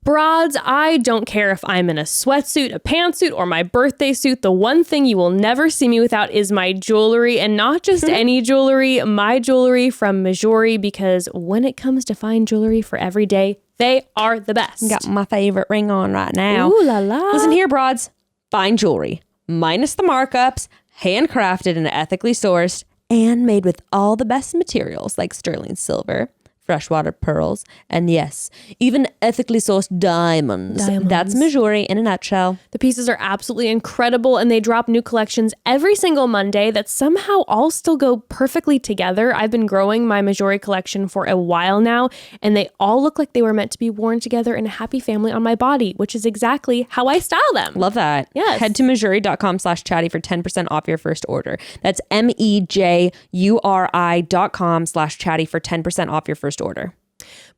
Broads, I don't care if I'm in a sweatsuit, a pantsuit, or my birthday suit. The one thing you will never see me without is my jewelry, and not just any jewelry, my jewelry from Mejuri, because when it comes to fine jewelry for every day, they are the best. Got my favorite ring on right now. Ooh la la. Listen here, broads. Fine jewelry, minus the markups, handcrafted and ethically sourced, and made with all the best materials like sterling silver, freshwater pearls, and yes, even ethically sourced diamonds. That's Mejuri in a nutshell. The pieces are absolutely incredible, and they drop new collections every single Monday that somehow all still go perfectly together. I've been growing my Mejuri collection for a while now, and they all look like they were meant to be worn together in a happy family on my body, which is exactly how I style them. Love that. Yes. Head to mejuri.com/chatty for 10% off your first order. That's MEJURI.com/chatty for 10% off your first order.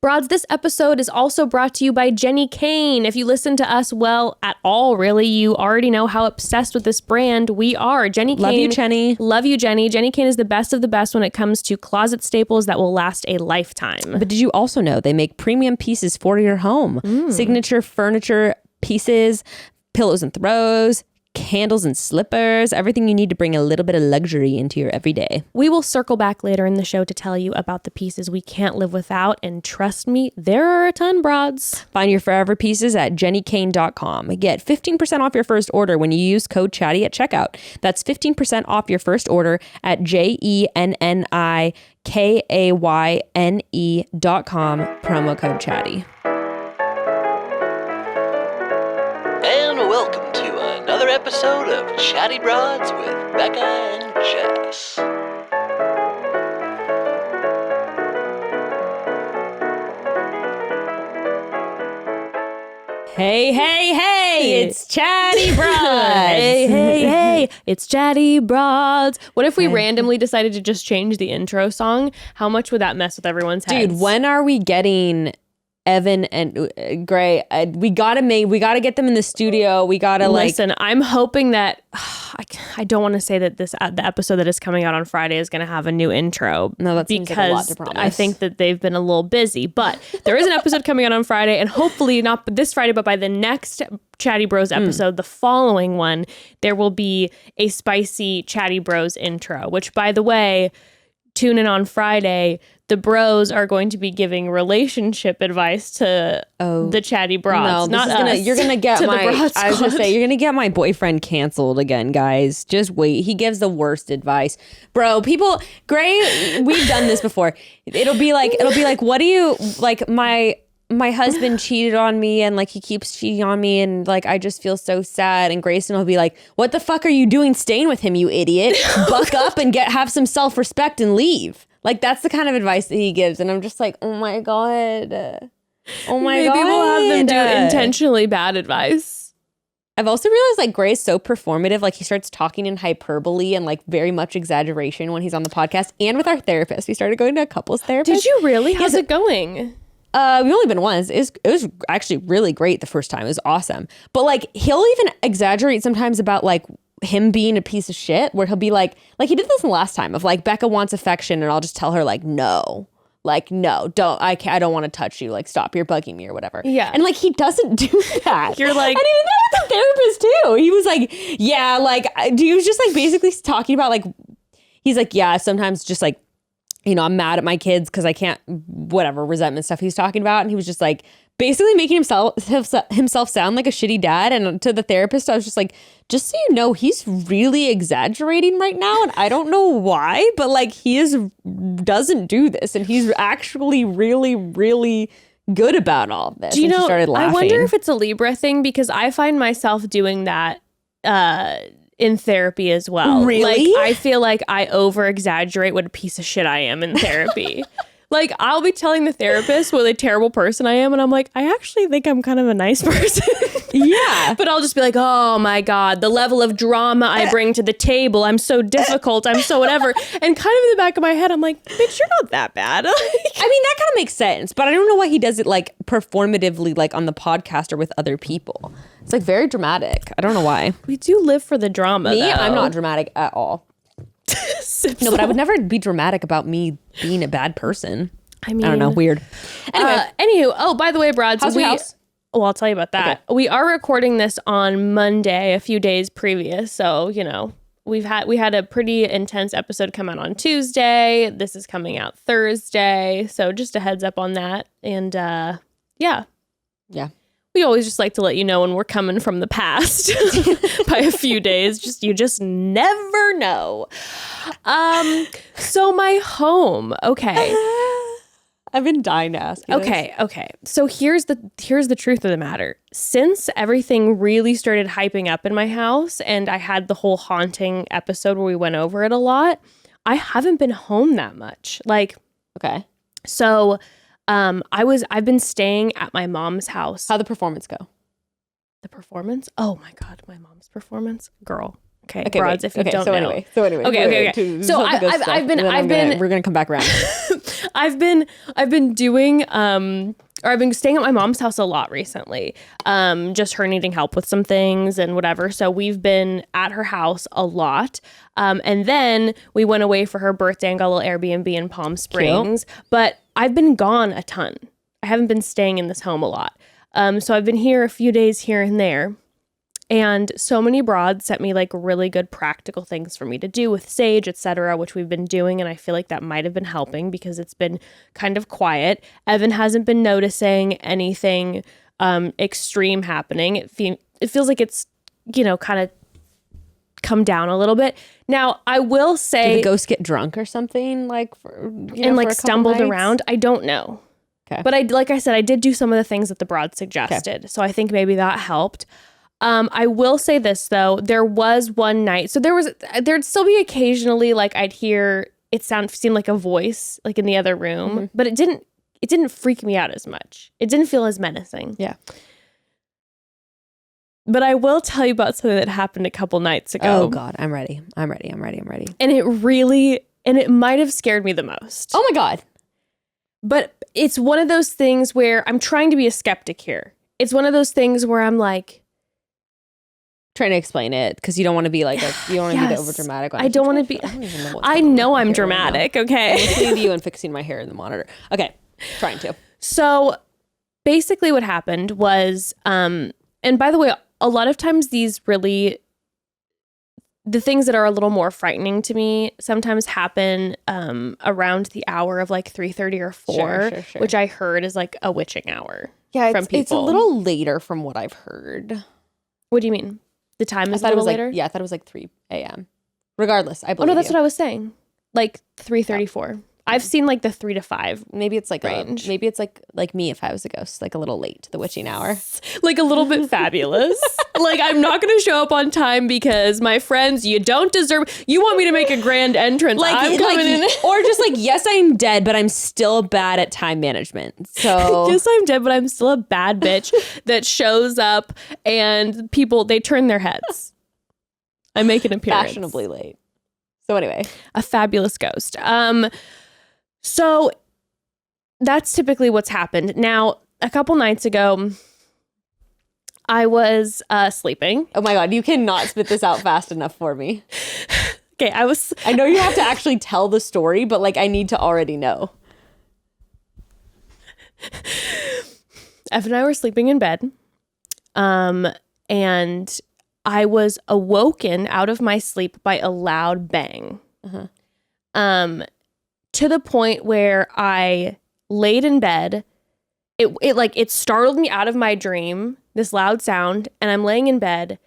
Broads, this episode is also brought to you by Jenny Kane. If you listen to us, well, at all, really, you already know how obsessed with this brand we are. Jenny Kane. Love you, Jenny. Love you, Jenny. Jenny Kane is the best of the best when it comes to closet staples that will last a lifetime. But did you also know they make premium pieces for your home? Signature furniture pieces, pillows and throws, candles and slippers, everything you need to bring a little bit of luxury into your everyday. We will circle back later in the show to tell you about the pieces we can't live without, and trust me, there are a ton, broads. Find your forever pieces at jennykane.com. Get 15% off your first order when you use code CHATTY at checkout. That's 15% off your first order at JENNIKAYNE.com, promo code CHATTY. And welcome to another episode of Chatty Broads with Becca and Jess. Hey, hey, hey, it's Chatty Broads. Hey, it's Chatty Broads. What if we randomly decided to just change the intro song? How much would that mess with everyone's heads? Dude, when are we getting Evan and Gray? We gotta get them in the studio. We gotta Listen, I'm hoping that I don't want to say that the episode that is coming out on Friday is going to have a new intro. No, that seems like a lot to promise. I think that they've been a little busy, but there is an episode coming out on Friday, and hopefully not this Friday, but by the next Chatty Bros episode, the following one, there will be a spicy Chatty Bros intro, which, by the way, tune in on Friday. The bros are going to be giving relationship advice to the Chatty Broads. No, not us. You're gonna get I was gonna say you're gonna get my boyfriend canceled again, guys. Just wait. He gives the worst advice, bro. Gray, we've done this before. It'll be like, what do you like? My husband cheated on me, and like he keeps cheating on me, and like I just feel so sad. And Grayson will be like, "What the fuck are you doing staying with him, you idiot? Buck up and have some self-respect and leave." Like, that's the kind of advice that he gives. And I'm just like, oh my God. Oh my God. Maybe we'll have them do intentionally bad advice. I've also realized like Gray's so performative. Like he starts talking in hyperbole and like very much exaggeration when he's on the podcast and with our therapist. We started going to a couples therapist. Did you really? How's it going? We've only been once. It was actually really great the first time. It was awesome. But like he'll even exaggerate sometimes about like him being a piece of shit, where he'll be like he did this the last time of like Becca wants affection, and I'll just tell her like no, don't, I don't want to touch you, like stop, you're bugging me or whatever. Yeah. And like he doesn't do that. You're like, and he did that with the therapist too. He was like, yeah, like he was just like basically talking about like, he's like, yeah, sometimes just like, you know, I'm mad at my kids because I can't, whatever resentment stuff he's talking about. And he was just like basically making himself sound like a shitty dad. And to the therapist, I was just like, just so you know, he's really exaggerating right now. And I don't know why, but like doesn't do this. And he's actually really, really good about all of this. Do you know, started laughing. I wonder if it's a Libra thing, because I find myself doing that in therapy as well. Really? Like, I feel like I over exaggerate what a piece of shit I am in therapy. Like, I'll be telling the therapist what a terrible person I am, and I'm like, I actually think I'm kind of a nice person. Yeah. But I'll just be like, oh my God, the level of drama I bring to the table. I'm so difficult. I'm so whatever. And kind of in the back of my head, I'm like, bitch, you're not that bad. I mean, that kind of makes sense, but I don't know why he does it like performatively, like on the podcast or with other people. It's like very dramatic. I don't know why. We do live for the drama, Me, though. I'm not dramatic at all. No, but I would never be dramatic about me being a bad person. I mean, I don't know. Weird. Anyway, anywho, oh, by the way, Broads, how's your house? Well, I'll tell you about that. Okay. We are recording this on Monday, a few days previous. So, you know, we had a pretty intense episode come out on Tuesday. This is coming out Thursday. So just a heads up on that. And yeah. We always just like to let you know when we're coming from the past by a few days. You just never know. So my home. Okay. I've been dying to ask you Okay. So here's the truth of the matter. Since everything really started hyping up in my house and I had the whole haunting episode where we went over it a lot, I haven't been home that much. Like, okay. So I've been staying at my mom's house. How'd the performance go? The performance? Oh my God, my mom's performance? Girl. Okay, broads, if you don't know. Anyway. Okay. So I've been we're gonna come back around. I've been doing or I've been staying at my mom's house a lot recently. Just her needing help with some things and whatever. So we've been at her house a lot. And then we went away for her birthday and got a little Airbnb in Palm Springs. Cute. But I've been gone a ton. I haven't been staying in this home a lot. So I've been here a few days here and there. And so many broads sent me like really good practical things for me to do with sage, etc., which we've been doing. And I feel like that might have been helping because it's been kind of quiet. Evan hasn't been noticing anything extreme happening. It feels like it's, you know, kind of come down a little bit. Now, I will say... Did the ghost get drunk or something? Like, like stumbled around? I don't know. Okay. But like I said, I did do some of the things that the broad suggested. Okay. So I think maybe that helped. I will say this though, there was one night, so there'd still be occasionally like I'd hear it seemed like a voice like in the other room, but it didn't freak me out as much. It didn't feel as menacing. Yeah. But I will tell you about something that happened a couple nights ago. Oh God, I'm ready. And it might have scared me the most. Oh my God. But it's one of those things where I'm trying to be a skeptic here. It's one of those things where I'm like, trying to explain it because you don't want to be like you don't want to be the over dramatic one. I don't want to be. I know I'm dramatic. Right, okay, I'm listening to you and fixing my hair in the monitor. Okay, trying to. So basically, what happened was, and by the way, a lot of times the things that are a little more frightening to me sometimes happen around the hour of like 3:30 or 4, sure. Which I heard is like a witching hour. Yeah, from people. It's a little later from what I've heard. What do you mean? The time is a little later? I thought it was like 3 a.m. Regardless, I believe. Oh no, that's what I was saying. Like 3:34. Oh. I've seen like the 3 to 5. Maybe it's like range. Maybe it's like me if I was a ghost, like a little late to the witching hour. Like a little bit fabulous. Like I'm not going to show up on time because my friends, you don't deserve. You want me to make a grand entrance? Like I'm coming in. Or just like, yes, I'm dead, but I'm still bad at time management. So yes, I'm dead, but I'm still a bad bitch that shows up and people they turn their heads. I make an appearance. Fashionably late. So anyway, a fabulous ghost. So that's typically what's happened. Now, a couple nights ago, I was sleeping. Oh my God, you cannot spit this out fast enough for me. Okay, I know you have to actually tell the story, but like I need to already know. Ev and I were sleeping in bed. And I was awoken out of my sleep by a loud bang. To the point where I laid in bed. It startled me out of my dream, this loud sound, and I'm laying in bed.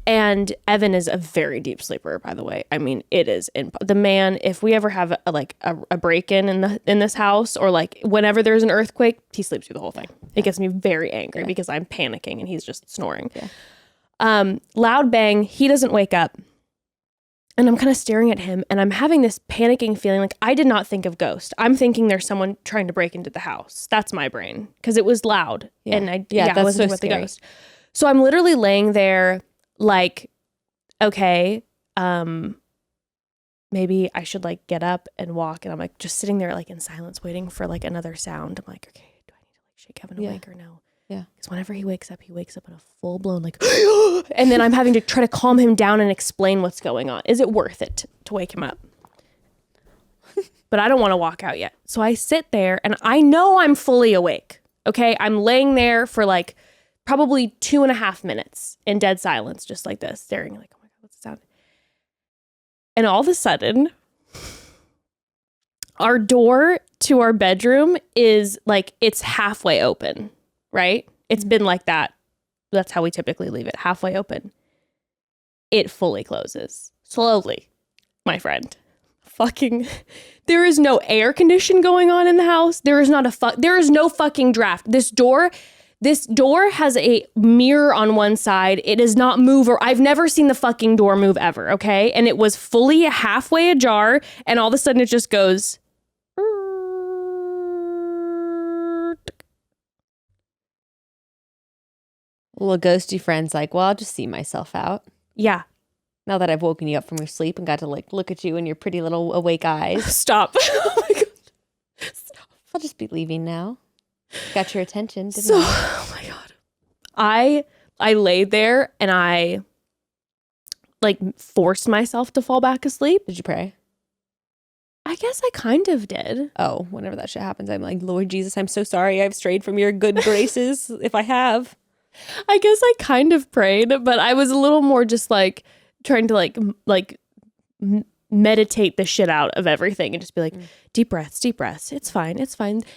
And Evan is a very deep sleeper, by the way. I mean, it is the man. If we ever have a break-in in this house, or like whenever there's an earthquake, he sleeps through the whole thing. It gets me very angry because I'm panicking and he's just snoring. Loud bang. He doesn't wake up. And I'm kind of staring at him and I'm having this panicking feeling like I did not think of ghost. I'm thinking there's someone trying to break into the house. That's my brain because it was loud. And I wasn't so with the ghost. So I'm literally laying there like, okay, maybe I should like get up and walk. And I'm like just sitting there like in silence waiting for like another sound. I'm like, okay, do I need to like shake Evan awake or no? Yeah. Because whenever he wakes up in a full blown like, and then I'm having to try to calm him down and explain what's going on. Is it worth it to wake him up? But I don't want to walk out yet. So I sit there and I know I'm fully awake. Okay. I'm laying there for like probably 2.5 minutes in dead silence, just like this, staring like, oh my God, what's the sound? And all of a sudden, our door to our bedroom is like, it's halfway open, right? It's been like that. That's how we typically leave it, halfway open. It fully closes. Slowly, my friend. Fucking, there is no air condition going on in the house. There is no fucking draft. This door has a mirror on one side. It does not move, or I've never seen the fucking door move ever, okay? And it was fully halfway ajar, and all of a sudden it just goes. Little ghosty friend's like, well, I'll just see myself out. Yeah. Now that I've woken you up from your sleep and got to like look at you in your pretty little awake eyes. Stop. Oh my God. Stop. I'll just be leaving now. Got your attention, didn't I? Oh my God. I laid there and I like forced myself to fall back asleep. Did you pray? I guess I kind of did. Oh, whenever that shit happens, I'm like, Lord Jesus, I'm so sorry I've strayed from your good graces if I have. I guess I kind of prayed, but I was a little more just like trying to meditate the shit out of everything and just be like, deep breaths. It's fine.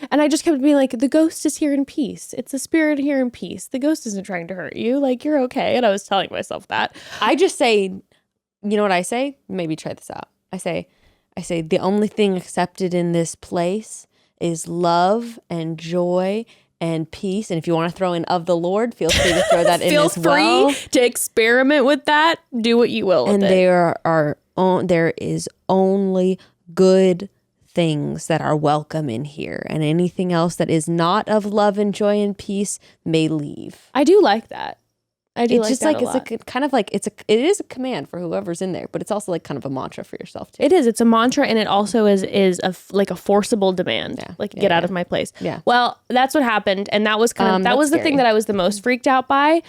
And I just kept being like, the ghost is here in peace. It's the spirit here in peace. The ghost isn't trying to hurt you. Like, you're okay. And I was telling myself that. I just say, you know what I say? Maybe try this out. I say, the only thing accepted in this place is love and joy and peace. And if you want to throw in of the Lord, feel free to throw that in as well. Feel free to experiment with that. Do what you will with and it. There is only good things that are welcome in here. And anything else that is not of love and joy and peace may leave. I do like that. I do it's like just that like a it's lot. like kind of like it is a command for whoever's in there, but it's also like kind of a mantra for yourself too. It is. It's a mantra, and it also is like a forcible demand. Yeah. Like get out of my place. Yeah. Well, that's what happened, and that was that was the thing that I was the most freaked out by,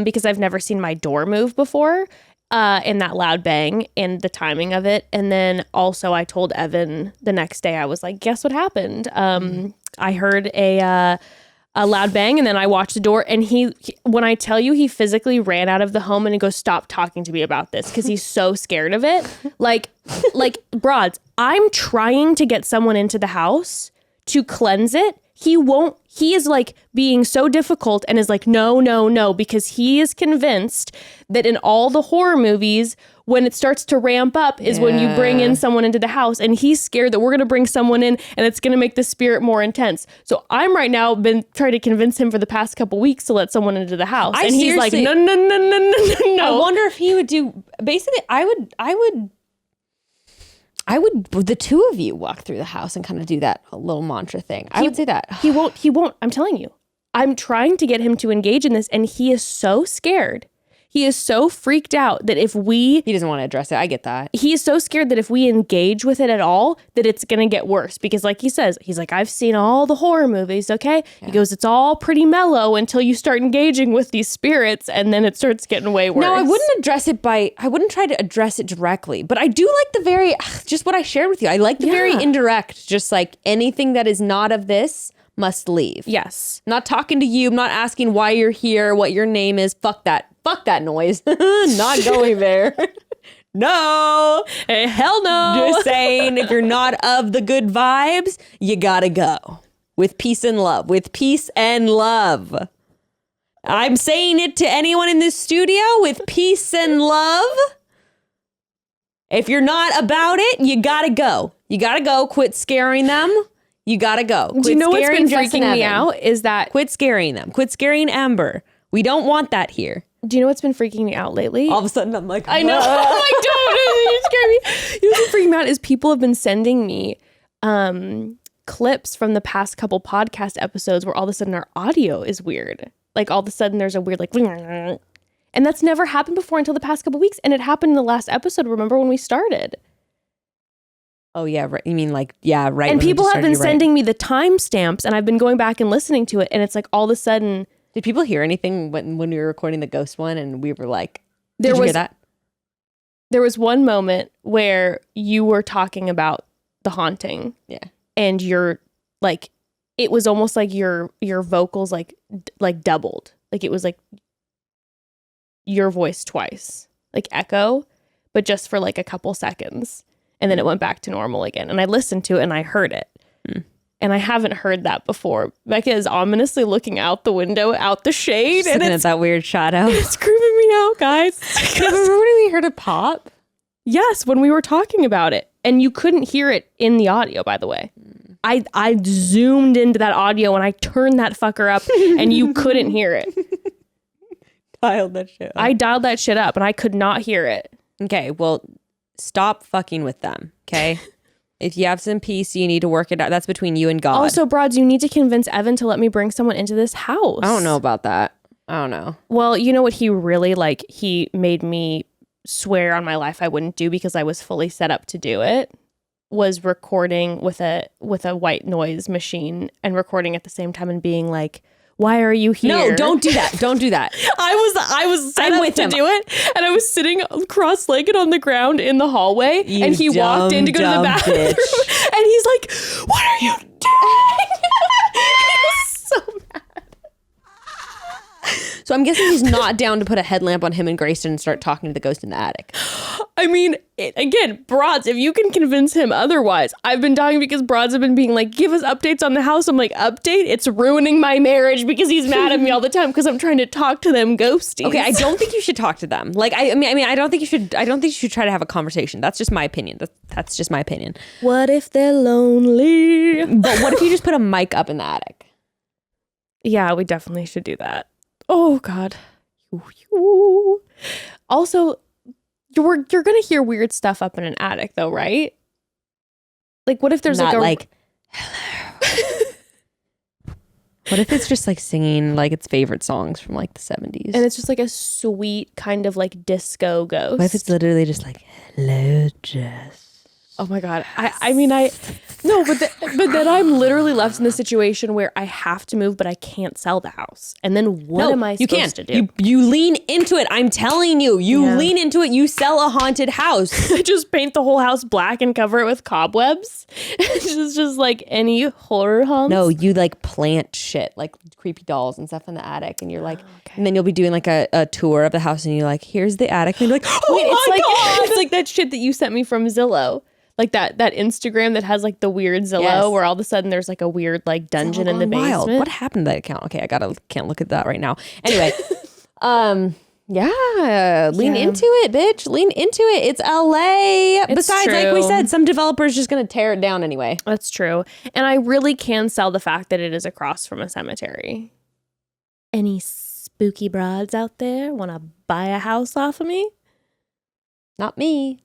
because I've never seen my door move before, and that loud bang and the timing of it, and then also I told Evan the next day. I was like, guess what happened? I heard a loud bang, and then I watched the door, and he when I tell you, he physically ran out of the home and he goes, stop talking to me about this, because he's so scared of it. Like broads, I'm trying to get someone into the house to cleanse it. He won't. He is like being so difficult and is like, no, because he is convinced that in all the horror movies, when it starts to ramp up is when you bring in someone into the house, and he's scared that we're going to bring someone in and it's going to make the spirit more intense. So I'm right now been trying to convince him for the past couple weeks to let someone into the house. And he's like, no. I wonder if he would do, basically, I would, the two of you walk through the house and kind of do that little mantra thing. I would say that. He won't. I'm telling you. I'm trying to get him to engage in this, and he is so scared. He is so freaked out that he doesn't want to address it. I get that. He is so scared that if we engage with it at all, that it's going to get worse. Because like he says, he's like, I've seen all the horror movies, okay? Yeah. He goes, it's all pretty mellow until you start engaging with these spirits, and then it starts getting way worse. No, I wouldn't try to address it directly, but I do like just what I shared with you. I like the very indirect, just like anything that is not of this must leave. Yes. I'm not talking to you. I'm not asking why you're here, what your name is. Fuck that noise. Not going there. No. Hey, hell no. Just saying, if you're not of the good vibes, you gotta go. With peace and love. I'm saying it to anyone in this studio with peace and love. If you're not about it, you gotta go. You gotta go. Quit scaring them. You gotta go. Do you know what's been freaking me out is that... Quit scaring them. Quit scaring Amber. We don't want that here. Do you know what's been freaking me out lately? All of a sudden, I'm like, I know. I'm like, don't. You scare me. You know what's freaking me out is people have been sending me clips from the past couple podcast episodes where all of a sudden our audio is weird. Like all of a sudden there's a weird like... And that's never happened before until the past couple weeks. And it happened in the last episode. Remember when we started? Oh, yeah. Right. You mean like, yeah, right. And people have been sending me the timestamps, and I've been going back and listening to it. And it's like all of a sudden... Did people hear anything when we were recording the ghost one and we were like, did you hear that? There was one moment where you were talking about the haunting. Yeah. And you're like, it was almost like your vocals like doubled. like it was like your voice twice, like echo, but just for like a couple seconds. And then it went back to normal again. And I listened to it and I heard it. And I haven't heard that before. Becca is ominously looking out the window, out the shade. Just looking at that weird shadow. It's creeping me out, guys. Remember when we heard a pop? Yes, when we were talking about it. And you couldn't hear it in the audio, by the way. I zoomed into that audio and I turned that fucker up and you couldn't hear it. Dialed that shit up. I dialed that shit up and I could not hear it. Okay, well, stop fucking with them, okay? If you have some peace, you need to work it out. That's between you and God. Also, broads, you need to convince Evan to let me bring someone into this house. I don't know about that. I don't know. Well, you know what he really, like, he made me swear on my life I wouldn't do because I was fully set up to do it, was recording with a white noise machine and recording at the same time and being like, why are you here? No, don't do that. Don't do that. I was set up to do it, and I was sitting cross-legged on the ground in the hallway, and he walked in to go to the bathroom, and he's like, "What are you doing?" He was so mad. So I'm guessing he's not down to put a headlamp on him and Grayson and start talking to the ghost in the attic. I mean, again, broads, if you can convince him otherwise. I've been dying because broads have been being like, give us updates on the house. I'm like, update? It's ruining my marriage because he's mad at me all the time because I'm trying to talk to them ghosties. Okay, I don't think you should talk to them. Like, I mean, I don't think you should try to have a conversation. That's just my opinion. That's just my opinion. What if they're lonely? But what if you just put a mic up in the attic? Yeah, we definitely should do that. Oh, God. Also, you're going to hear weird stuff up in an attic, though, right? Like, what if there's hello. What if it's just like singing like its favorite songs from like the 70s? And it's just like a sweet kind of like disco ghost. What if it's literally just like, hello, Jess? Oh my God. But then I'm literally left in the situation where I have to move, but I can't sell the house. And then what am I supposed to do? You lean into it. I'm telling you, lean into it. You sell a haunted house. I just paint the whole house black and cover it with cobwebs. It's just like any horror homes. No, you like plant shit, like creepy dolls and stuff in the attic. And you're like, and then you'll be doing like a tour of the house and you're like, here's the attic. And you're like, oh my God. It's like that shit that you sent me from Zillow. Like that Instagram that has like the weird Zillow where all of a sudden there's like a weird like dungeon in the basement. Wild. What happened to that account? Okay, can't look at that right now. Anyway, lean into it, bitch. Lean into it. It's LA. Besides, true. like we said, some developer's just gonna tear it down anyway. That's true. And I really can sell the fact that it is across from a cemetery. Any spooky broads out there want to buy a house off of me? Not me.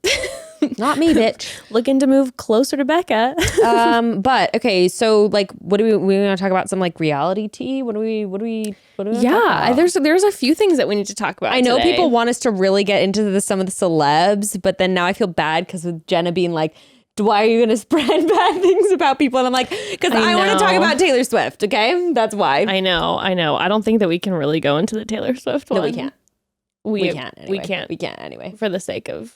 Not me, bitch. Looking to move closer to Becca. But okay, so like, what do we want to talk about? Some like reality tea? What do we talk about? There's a few things that we need to talk about. I know today. people want us to really get into some of the celebs, but then now I feel bad because with Jenna being like, why are you going to spread bad things about people? And I'm like, because I want to talk about Taylor Swift. Okay, that's why. I know. I don't think that we can really go into the Taylor Swift one. No, we can't. We can't. Anyway. We can't anyway. For the sake of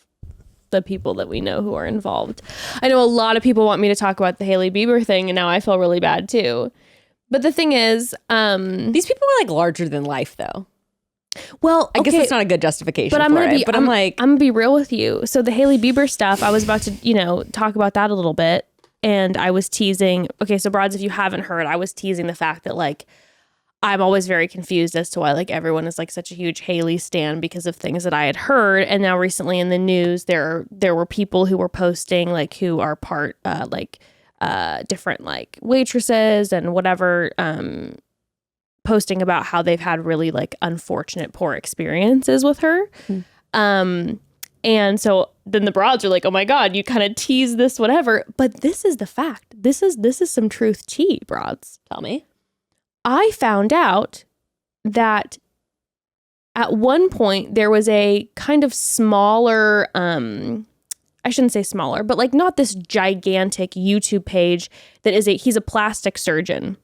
the people that we know who are involved. I know a lot of people want me to talk about the Hailey Bieber thing, and now I feel really bad too. But the thing is, these people are like larger than life, though. Well, I guess that's not a good justification. But I'm gonna be real with you. So the Hailey Bieber stuff, I was about to, talk about that a little bit, and I was teasing. Okay, so broads, if you haven't heard, I was teasing the fact that like I'm always very confused as to why like everyone is like such a huge Hailey stan because of things that I had heard. And now recently in the news, there were people who were posting like who are part different like waitresses and whatever posting about how they've had really like unfortunate poor experiences with her. And so then the broads are like, oh my God, you kind of tease this whatever. But this is the fact. This is some truth tea, broads. Tell me. I found out that at one point there was a kind of smaller, I shouldn't say smaller, but like not this gigantic YouTube page that he's a plastic surgeon.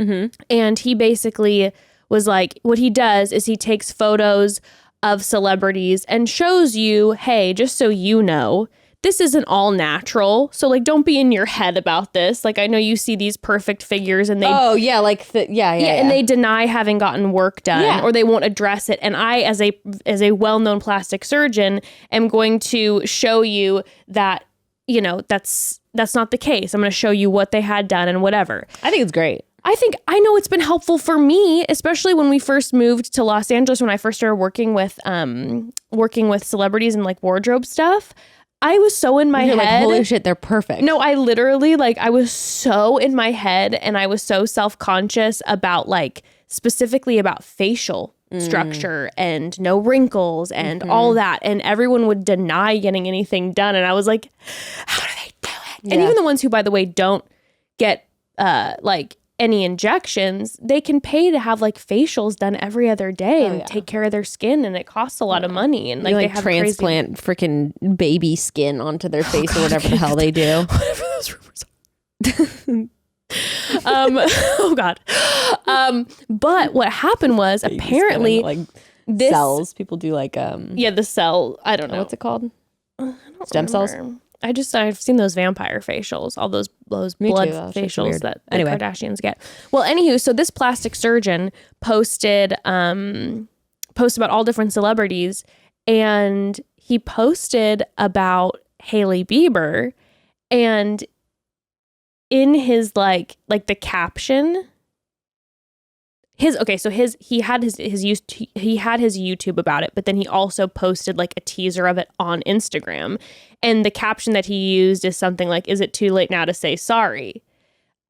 Mm-hmm. And he basically was like, what he does is he takes photos of celebrities and shows you, hey, just so you know, this isn't all natural. So like, don't be in your head about this. Like, I know you see these perfect figures and they, and they deny having gotten work done or they won't address it. And I, as a well-known plastic surgeon, am going to show you that, you know, that's not the case. I'm going to show you what they had done and whatever. I think it's great. I know it's been helpful for me, especially when we first moved to Los Angeles, when I first started working with celebrities and like wardrobe stuff. I was so in my head. Like, holy shit, they're perfect. No, I literally, like, I was so in my head and I was so self-conscious about, like, specifically about facial structure and no wrinkles and all that. And everyone would deny getting anything done. And I was like, how do they do it? And even the ones who, by the way, don't get, like, any injections, they can pay to have like facials done every other day and take care of their skin, and it costs a lot of money. And like, they have transplant freaking baby skin onto their face or whatever the hell they do. Whatever those rumors are. Oh God. But what happened was baby apparently like this cells. People do like the cell. I don't know what's it called. Stem cells. I've seen those vampire facials, all those blood facials that the Kardashians get. Well, anywho, so this plastic surgeon posted about all different celebrities, and he posted about Hailey Bieber, and in his like the caption, he had his YouTube about it, but then he also posted like a teaser of it on Instagram, and the caption that he used is something like, "Is it too late now to say sorry?"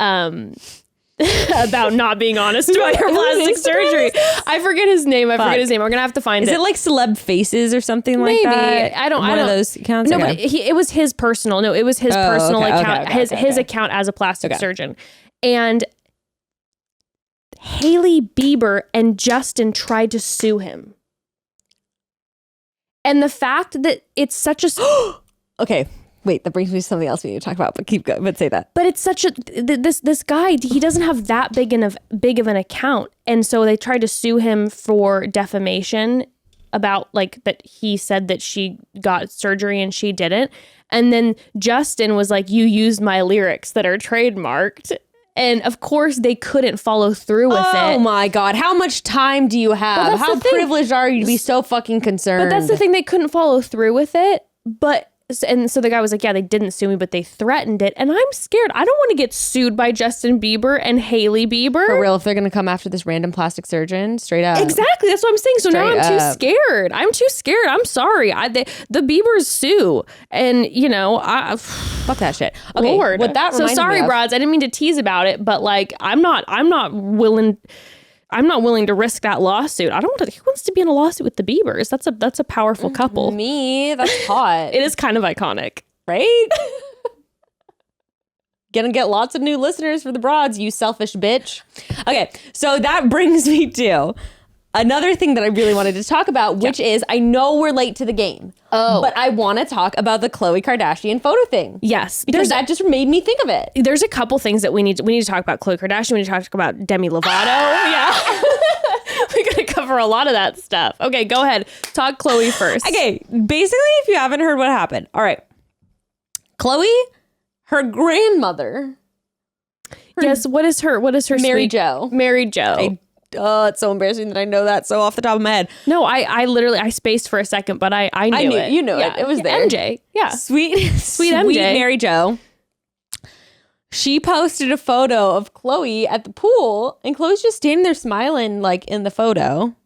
About not being honest about your plastic surgery. I forget his name. I'm gonna have to find it. Is it like Celeb Faces or something like that? I don't. One of those accounts. No, but it was his personal. No, it was his personal account. His account as a plastic surgeon, and Hailey Bieber and Justin tried to sue him. And the fact that it's such a... Okay, wait, that brings me to something else we need to talk about, but keep going, but say that. But it's such a... This guy, he doesn't have that big of an account. And so they tried to sue him for defamation about like that he said that she got surgery and she didn't. And then Justin was like, "You used my lyrics that are trademarked." And of course, they couldn't follow through with it. Oh my God. How much time do you have? Well, how privileged are you to be so fucking concerned? But that's the thing. They couldn't follow through with it. And so the guy was like, "Yeah, they didn't sue me, but they threatened it." And I'm scared. I don't want to get sued by Justin Bieber and Hailey Bieber. For real, if they're going to come after this random plastic surgeon, straight up. Exactly. That's what I'm saying. So now I'm too scared. I'm sorry. The Biebers sue. And, you know, fuck that shit. Okay, Lord. So sorry, broads. I didn't mean to tease about it, but like, I'm not willing to risk that lawsuit. Who wants to be in a lawsuit with the Biebers? That's a powerful couple. Me, that's hot. It is kind of iconic, right? Gonna get lots of new listeners for the broads, you selfish bitch. Okay, so that brings me to another thing that I really wanted to talk about, which is, I know we're late to the game, but I want to talk about the Khloe Kardashian photo thing. Yes. Because that just made me think of it. There's a couple things that we need to talk about. Khloe Kardashian, we need to talk about Demi Lovato. Yeah. We're going to cover a lot of that stuff. Okay, go ahead. Talk Khloe first. Okay, basically, if you haven't heard what happened. All right. Khloe, her grandmother. Yes, what is her Mary Jo. Mary Jo. It's so embarrassing that I know that so off the top of my head. No, I literally spaced for a second, but I knew it. You knew it. It was there. MJ. Yeah. Sweet MJ. Mary Jo. She posted a photo of Khloe at the pool, and Khloe's just standing there smiling like in the photo.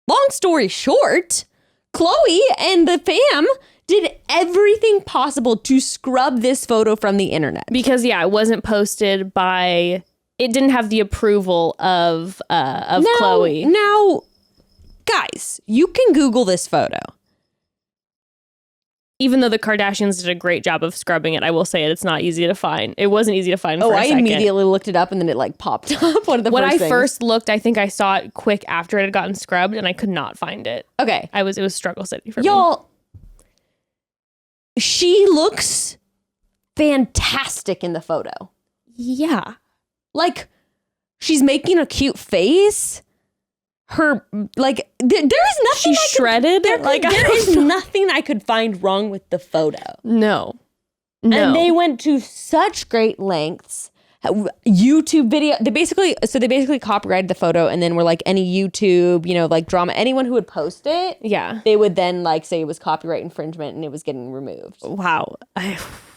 Long story short, Khloe and the fam did everything possible to scrub this photo from the internet. Because it wasn't posted by... It didn't have the approval of Khloe. Now, guys, you can Google this photo. Even though the Kardashians did a great job of scrubbing it, I will say it's not easy to find. It wasn't easy to find for a second. Immediately looked it up and then it like popped up. One of the when first I first looked, I think I saw it quick after it had gotten scrubbed and I could not find it. Okay. It was struggle city for me. Y'all, she looks fantastic in the photo. Yeah. Like, she's making a cute face. her like there is nothing She's shredded. There is nothing I could find wrong with the photo. No. And they went to such great lengths. YouTube video. They basically copyrighted the photo and then were like, any YouTube, like drama, anyone who would post it, yeah, they would then like say it was copyright infringement and it was getting removed. Wow.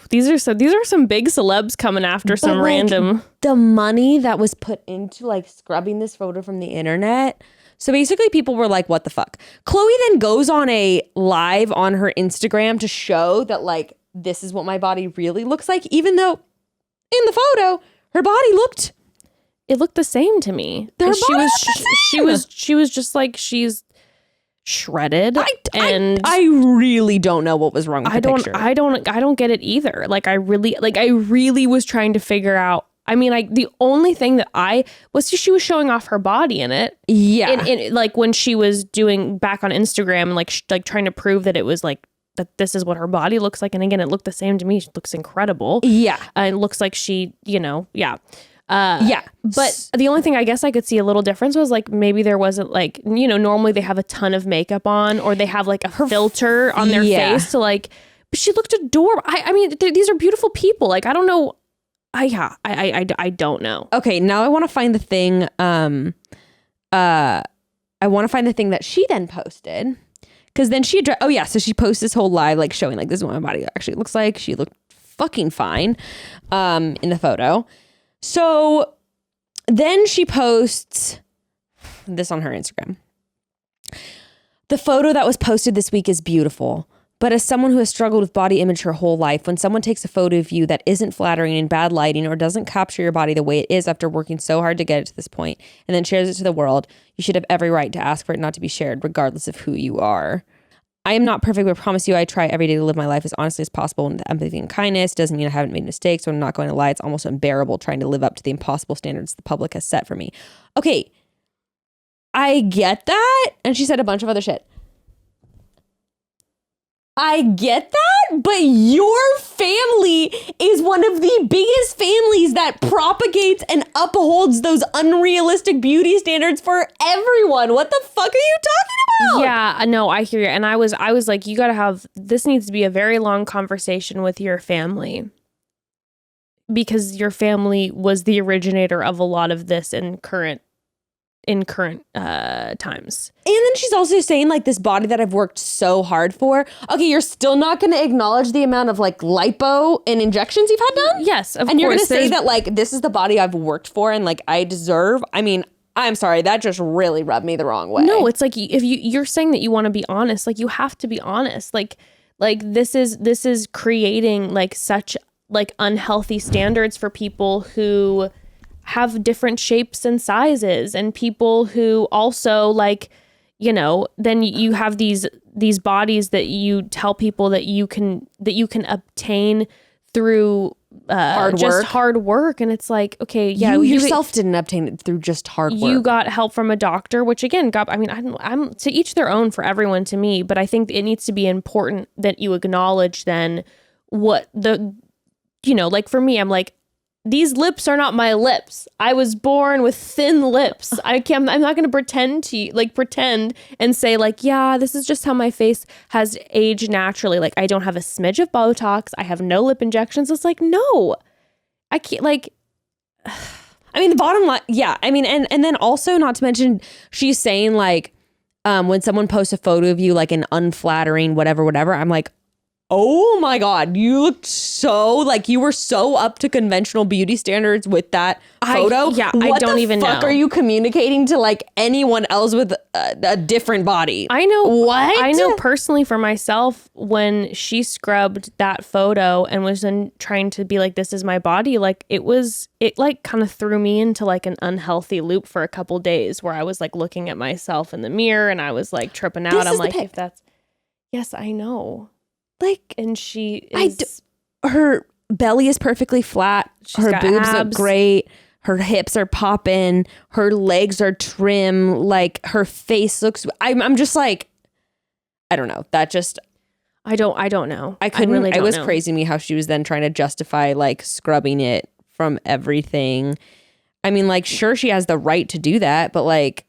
These are some big celebs coming after some like, random. The money that was put into like scrubbing this photo from the internet. So basically people were like, what the fuck? Khloe then goes on a live on her Instagram to show that like, this is what my body really looks like, even though in the photo, her body looked the same to me. She was just like, she's shredded. I really don't know what was wrong with the picture. I don't get it either. Like I really was trying to figure out. I mean, like the only thing that she was showing off her body in it. Yeah. In like when she was doing back on Instagram and like trying to prove that it was like that this is what her body looks like. And again, it looked the same to me. She looks incredible. Yeah. It looks like she, yeah. But the only thing I guess I could see a little difference was like maybe there wasn't like, normally they have a ton of makeup on or they have like a filter on their face to like, but she looked adorable. I mean, these are beautiful people. Like, I don't know. I don't know. Okay. Now I want to find the thing. I want to find the thing that she then posted. Because then she so she posts this whole live like showing like this is what my body actually looks like. She looked fucking fine in the photo. So then she posts this on her Instagram. The photo that was posted this week is beautiful. But as someone who has struggled with body image her whole life, when someone takes a photo of you that isn't flattering in bad lighting or doesn't capture your body the way it is after working so hard to get it to this point and then shares it to the world, you should have every right to ask for it not to be shared, regardless of who you are. I am not perfect, but I promise you I try every day to live my life as honestly as possible with empathy and kindness. Doesn't mean I haven't made mistakes, so I'm not going to lie. It's almost unbearable trying to live up to the impossible standards the public has set for me. Okay, I get that. And she said a bunch of other shit. I get that, but your family is one of the biggest families that propagates and upholds those unrealistic beauty standards for everyone. What the fuck are you talking about? Yeah, no, I hear you. And I was like, you gotta have, this needs to be a very long conversation with your family. Because your family was the originator of a lot of this in current times. And then she's also saying like this body that I've worked so hard for. Okay, you're still not going to acknowledge the amount of like lipo and injections you've had done? Yes, of course. And you're going to say that like this is the body I've worked for and like I deserve. I mean, I'm sorry, that just really rubbed me the wrong way. No, it's like if you're saying that you want to be honest, like you have to be honest. Like this is creating like such like unhealthy standards for people who have different shapes and sizes and people who also like, then you have these bodies that you tell people that you can obtain through hard work. And it's like, okay, yeah, you yourself didn't obtain it through just hard work. You got help from a doctor, which again, I'm to each their own for everyone to me, but I think it needs to be important that you acknowledge then what like for me, I'm like, these lips are not my lips. I was born with thin lips. I'm not going to pretend and say like, yeah, this is just how my face has aged naturally. Like I don't have a smidge of Botox. I have no lip injections. It's like, no, I can't like, I mean, the bottom line. Yeah. I mean, and then also not to mention she's saying like, when someone posts a photo of you, like an unflattering, whatever, I'm like, oh my God, you looked so like you were so up to conventional beauty standards with that photo. I don't even know. What the fuck are you communicating to like anyone else with a different body? I know. What? I know personally for myself when she scrubbed that photo and was then trying to be like, this is my body. Like it like kind of threw me into like an unhealthy loop for a couple days where I was like looking at myself in the mirror and I was like tripping out. I'm like, if that's, yes, I know. Like, and she is, her belly is perfectly flat. Her boobs look great. Her hips are popping. Her legs are trim. Like her face looks, I'm just like, I don't know. That just, I don't know. I couldn't, really it was know. crazy to me how she was then trying to justify like scrubbing it from everything. I mean, like, sure, she has the right to do that, but like,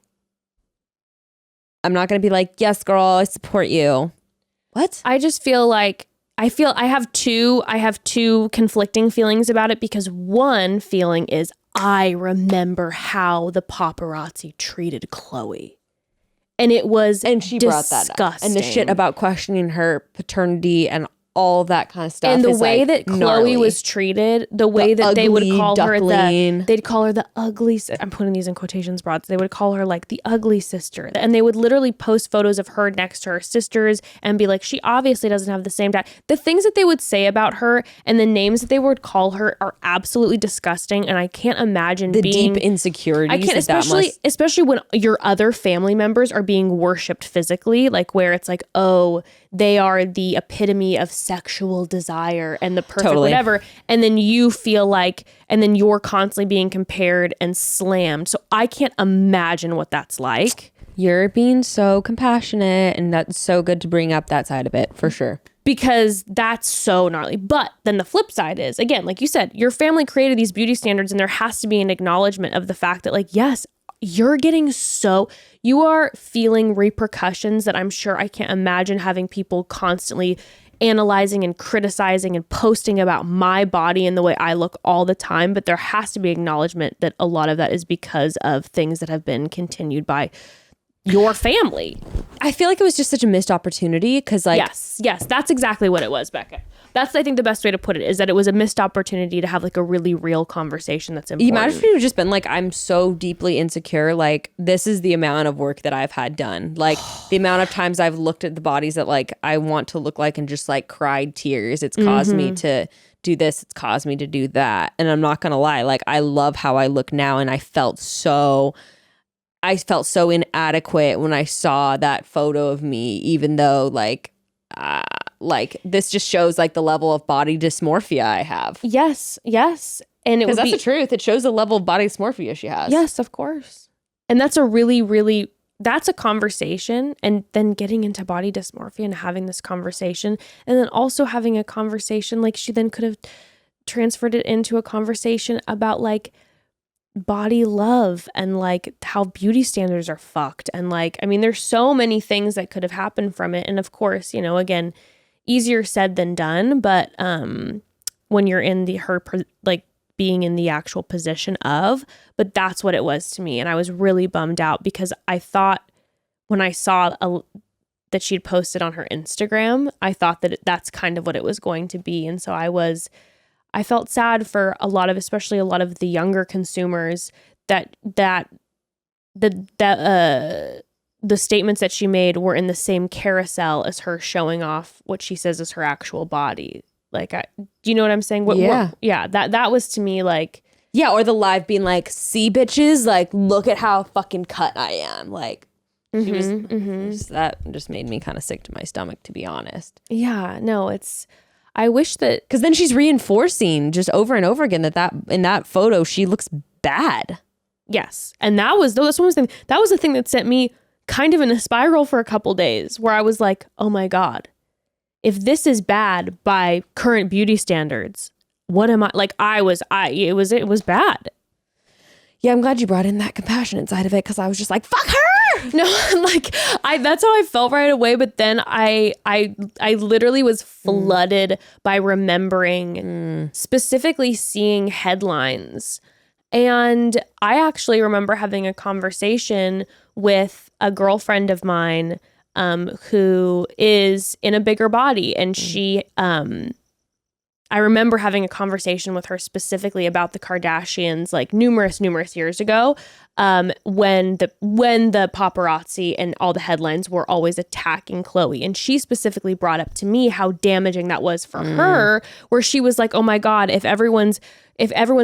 I'm not going to be like, yes, girl, I support you. What? I just feel like I have two conflicting feelings about it, because one feeling is I remember how the paparazzi treated Khloe. And it was and she disgusting. brought that up. And the shit about questioning her paternity and all that kind of stuff. And the is way like that Khloe gnarly. was treated, the way that they would call duckling. her they'd call her the ugly, I'm putting these in quotations, broads. They would call her like the ugly sister. And they would literally post photos of her next to her sisters and be like, she obviously doesn't have the same dad. The things that they would say about her and the names that they would call her are absolutely disgusting. And I can't imagine the deep insecurities. I can't, especially when your other family members are being worshipped physically, like where it's like, oh, they are the epitome of sexual desire and the perfect whatever. And then you feel like, and then you're constantly being compared and slammed. So I can't imagine what that's like. You're being so compassionate, and that's so good to bring up that side of it, for sure. Because that's so gnarly. But then the flip side is, again, like you said, your family created these beauty standards, and there has to be an acknowledgement of the fact that, like, yes, you are feeling repercussions that I'm sure I can't imagine having people constantly analyzing and criticizing and posting about my body and the way I look all the time. But there has to be acknowledgement that a lot of that is because of things that have been continued by your family. I feel like it was just such a missed opportunity because, like, yes, that's exactly what it was, Becca. That's, I think, the best way to put it, is that it was a missed opportunity to have like a really real conversation that's important. You imagine if you had just been like, I'm so deeply insecure, like, this is the amount of work that I've had done, like the amount of times I've looked at the bodies that like I want to look like and just like cried tears. It's caused me to do this, it's caused me to do that. And I'm not gonna lie, like, I love how I look now, and I felt so inadequate when I saw that photo of me, even though like this just shows like the level of body dysmorphia I have. Yes. And because that's the truth. It shows the level of body dysmorphia she has. Yes, of course. And that's a really, that's a conversation. And then getting into body dysmorphia and having this conversation, and then also having a conversation, like she then could have transferred it into a conversation about like body love and like how beauty standards are fucked. And like, I mean, there's so many things that could have happened from it. And of course, you know, again, easier said than done, but when you're in being in the actual position of, but that's what it was to me. And I was really bummed out because I thought when I saw that she'd posted on her Instagram, I thought that that's kind of what it was going to be. And so I felt sad for especially a lot of the younger consumers that the statements that she made were in the same carousel as her showing off what she says is her actual body. Like, do you know what I'm saying? That was to me like, yeah. Or the live being like, see bitches, like, look at how fucking cut I am. Like, that just made me kind of sick to my stomach, to be honest. Yeah, no, I wish that, because then she's reinforcing just over and over again that in that photo she looks bad. Yes, and that was the thing that sent me kind of in a spiral for a couple days, where I was like, oh my God, if this is bad by current beauty standards, what am I like? It was bad. Yeah, I'm glad you brought in that compassionate side of it, because I was just like, fuck her. No, like that's how I felt right away. But then I literally was flooded by remembering specifically seeing headlines. And I actually remember having a conversation with a girlfriend of mine who is in a bigger body. And she, I remember having a conversation with her specifically about the Kardashians, like numerous years ago, when the paparazzi and all the headlines were always attacking Khloe. And she specifically brought up to me how damaging that was for her, where she was like, oh my God, if everyone's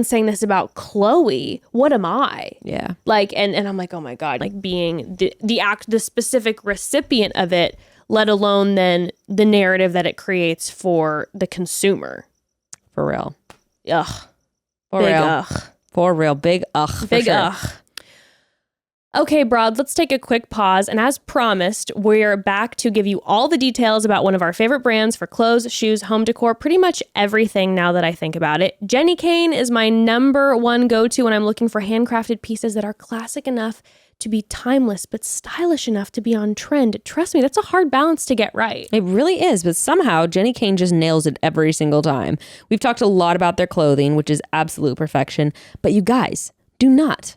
saying this about Khloe, what am I? Yeah. Like, and I'm like, oh my God, like being the specific recipient of it, let alone then the narrative that it creates for the consumer. For real. Ugh. For big real. Ugh. For real. Big ugh. Big for sure. ugh. Okay, Broad, let's take a quick pause. And as promised, we're back to give you all the details about one of our favorite brands for clothes, shoes, home decor, pretty much everything now that I think about it. Jenny Kane is my number one go-to when I'm looking for handcrafted pieces that are classic enough to be timeless but stylish enough to be on trend. Trust me, that's a hard balance to get right. It really is, but somehow Jenny Kane just nails it every single time. We've talked a lot about their clothing, which is absolute perfection, but you guys, do not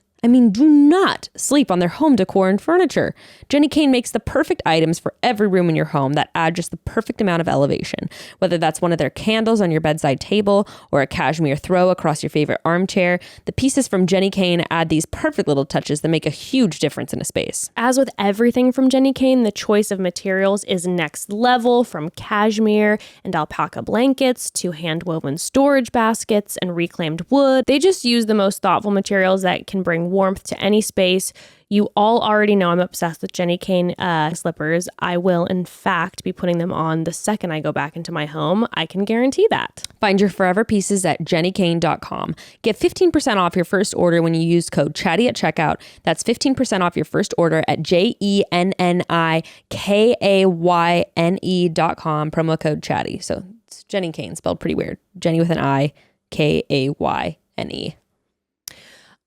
sleep on their home decor and furniture. Jenny Kane makes the perfect items for every room in your home that add just the perfect amount of elevation. Whether that's one of their candles on your bedside table or a cashmere throw across your favorite armchair, the pieces from Jenny Kane add these perfect little touches that make a huge difference in a space. As with everything from Jenny Kane, the choice of materials is next level, from cashmere and alpaca blankets to hand-woven storage baskets and reclaimed wood. They just use the most thoughtful materials that can bring warmth to any space. You all already know I'm obsessed with Jenny Kane slippers. I will, in fact, be putting them on the second I go back into my home. I can guarantee that. Find your forever pieces at jennykane.com. Get 15% off your first order when you use code CHATTY at checkout. That's 15% off your first order at JENNIKAYNE.com. Promo code CHATTY. So it's Jenny Kane, spelled pretty weird. Jenny with an I, KAYNE.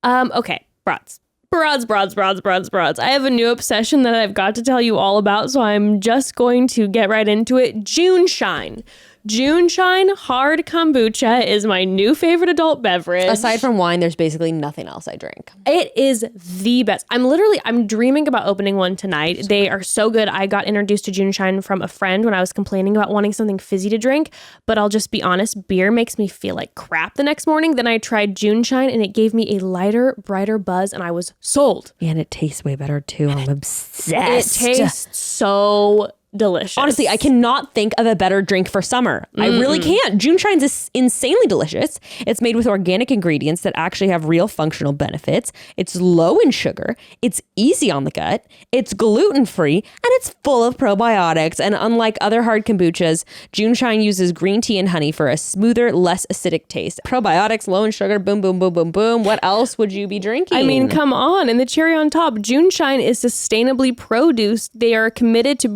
Okay, broads. I have a new obsession that I've got to tell you all about, so I'm just going to get right into it. June Shine hard kombucha is my new favorite adult beverage. Aside from wine, there's basically nothing else I drink. It is the best. I'm dreaming about opening one tonight. They are so good. I got introduced to June Shine from a friend when I was complaining about wanting something fizzy to drink, but I'll just be honest, beer makes me feel like crap the next morning. Then I tried June Shine and it gave me a lighter, brighter buzz and I was sold. And it tastes way better too. I'm obsessed. It tastes so delicious. Honestly, I cannot think of a better drink for summer. I really can't. June Shine's is insanely delicious. It's made with organic ingredients that actually have real functional benefits. It's low in sugar. It's easy on the gut. It's gluten-free, and it's full of probiotics. And unlike other hard kombuchas, June Shine uses green tea and honey for a smoother, less acidic taste. Probiotics, low in sugar, boom, boom, boom, boom, boom. What else would you be drinking? I mean, come on. And the cherry on top, June Shine is sustainably produced. They are committed to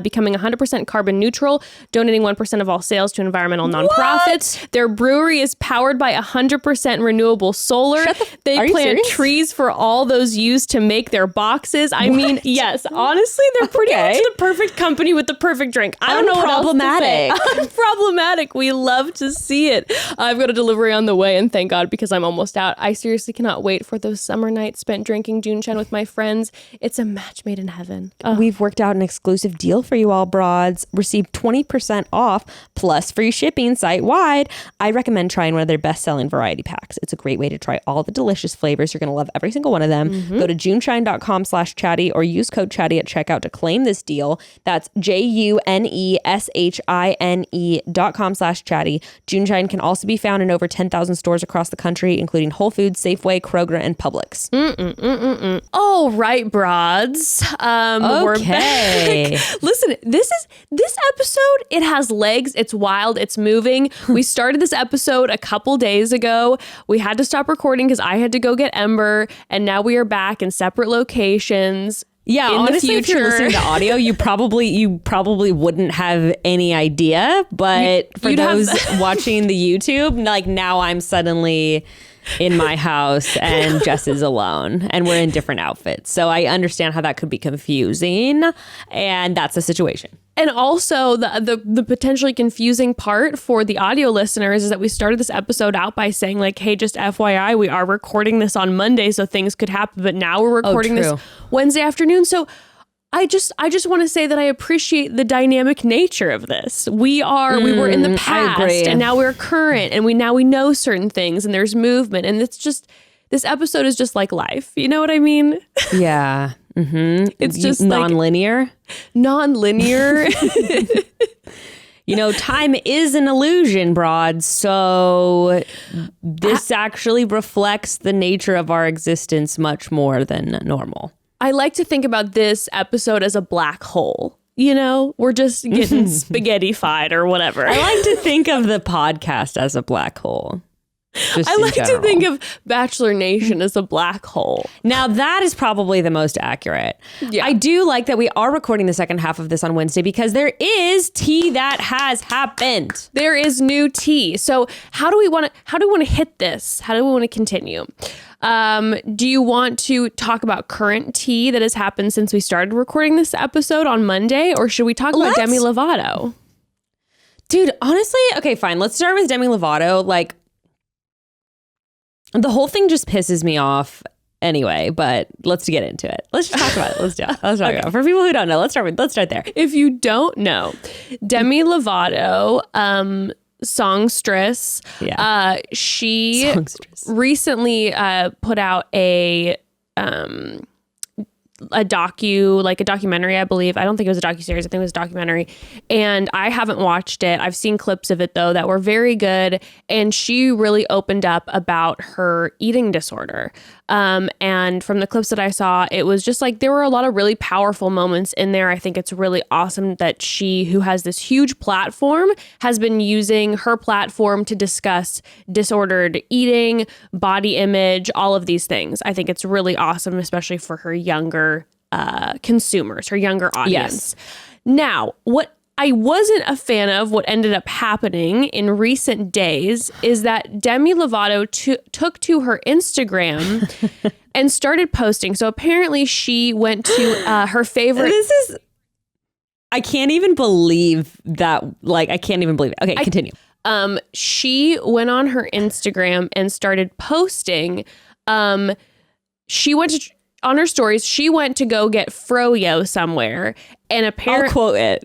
becoming 100% carbon neutral, donating 1% of all sales to environmental nonprofits. What? Their brewery is powered by 100% renewable solar. They plant trees for all those used to make their boxes. I mean, yes, honestly, they're pretty much the perfect company with the perfect drink. I don't know what else to say. Problematic. We love to see it. I've got a delivery on the way, and thank God, because I'm almost out. I seriously cannot wait for those summer nights spent drinking June Shine with my friends. It's a match made in heaven. We've worked out an exclusive deal for you all, broads. Receive 20% off plus free shipping site-wide. I recommend trying one of their best-selling variety packs. It's a great way to try all the delicious flavors. You're going to love every single one of them. Go to juneshine.com/chatty or use code chatty at checkout to claim this deal. That's JUNESHINE.com/chatty. June Shine can also be found in over 10,000 stores across the country, including Whole Foods, Safeway, Kroger, and Publix. All right, broads. We're back. Listen, this episode, it has legs. It's wild. It's moving. We started this episode a couple days ago. We had to stop recording because I had to go get Ember, and now we are back in separate locations. Yeah, honestly, if you're listening to audio, you probably wouldn't have any idea. But for those watching the YouTube, like now I'm suddenly in my house and Jess is alone and we're in different outfits. So I understand how that could be confusing, and that's the situation. And also the potentially confusing part for the audio listeners is that we started this episode out by saying like, hey, just FYI, we are recording this on Monday, so things could happen. But now we're recording this Wednesday afternoon. So I just want to say that I appreciate the dynamic nature of this. We were in the past and now we're current, and we know certain things, and there's movement, and it's just, this episode is just like life. You know what I mean? Yeah. It's just non-linear. Non-linear. You know, time is an illusion, broad. So this actually reflects the nature of our existence much more than normal. I like to think about this episode as a black hole. You know, we're just getting spaghetti-fied or whatever. I like to think of the podcast as a black hole. Just I in like to general. think of Bachelor Nation as a black hole. Now that is probably the most accurate. Yeah. I do like that we are recording the second half of this on Wednesday because there is tea that has happened. There is new tea. So how do we want to hit this? How do we want to continue? Do you want to talk about current tea that has happened since we started recording this episode on Monday, or should we talk about Demi Lovato? Dude, honestly, okay, fine. Let's start with Demi Lovato. Like, the whole thing just pisses me off anyway, but let's get into it. Let's just talk about it. Let's do it. Let's talk about it. For people who don't know, let's start there. If you don't know, Demi Lovato, songstress, she recently put out a documentary, I believe. I don't think it was a docuseries. I think it was a documentary. And I haven't watched it. I've seen clips of it though that were very good. And she really opened up about her eating disorder. And from the clips that I saw, it was just like there were a lot of really powerful moments in there. I think it's really awesome that she, who has this huge platform, has been using her platform to discuss disordered eating, body image, all of these things. I think it's really awesome, especially for her younger consumers, her younger audience. Yes. Now, what I wasn't a fan of, what ended up happening in recent days, is that Demi Lovato took to her Instagram and started posting. So apparently she went to her favorite... I can't even believe that. Like, I can't even believe it. Okay, continue. She went on her Instagram and started posting. She went to... On her stories, she went to go get froyo somewhere, and apparently... I'll quote it.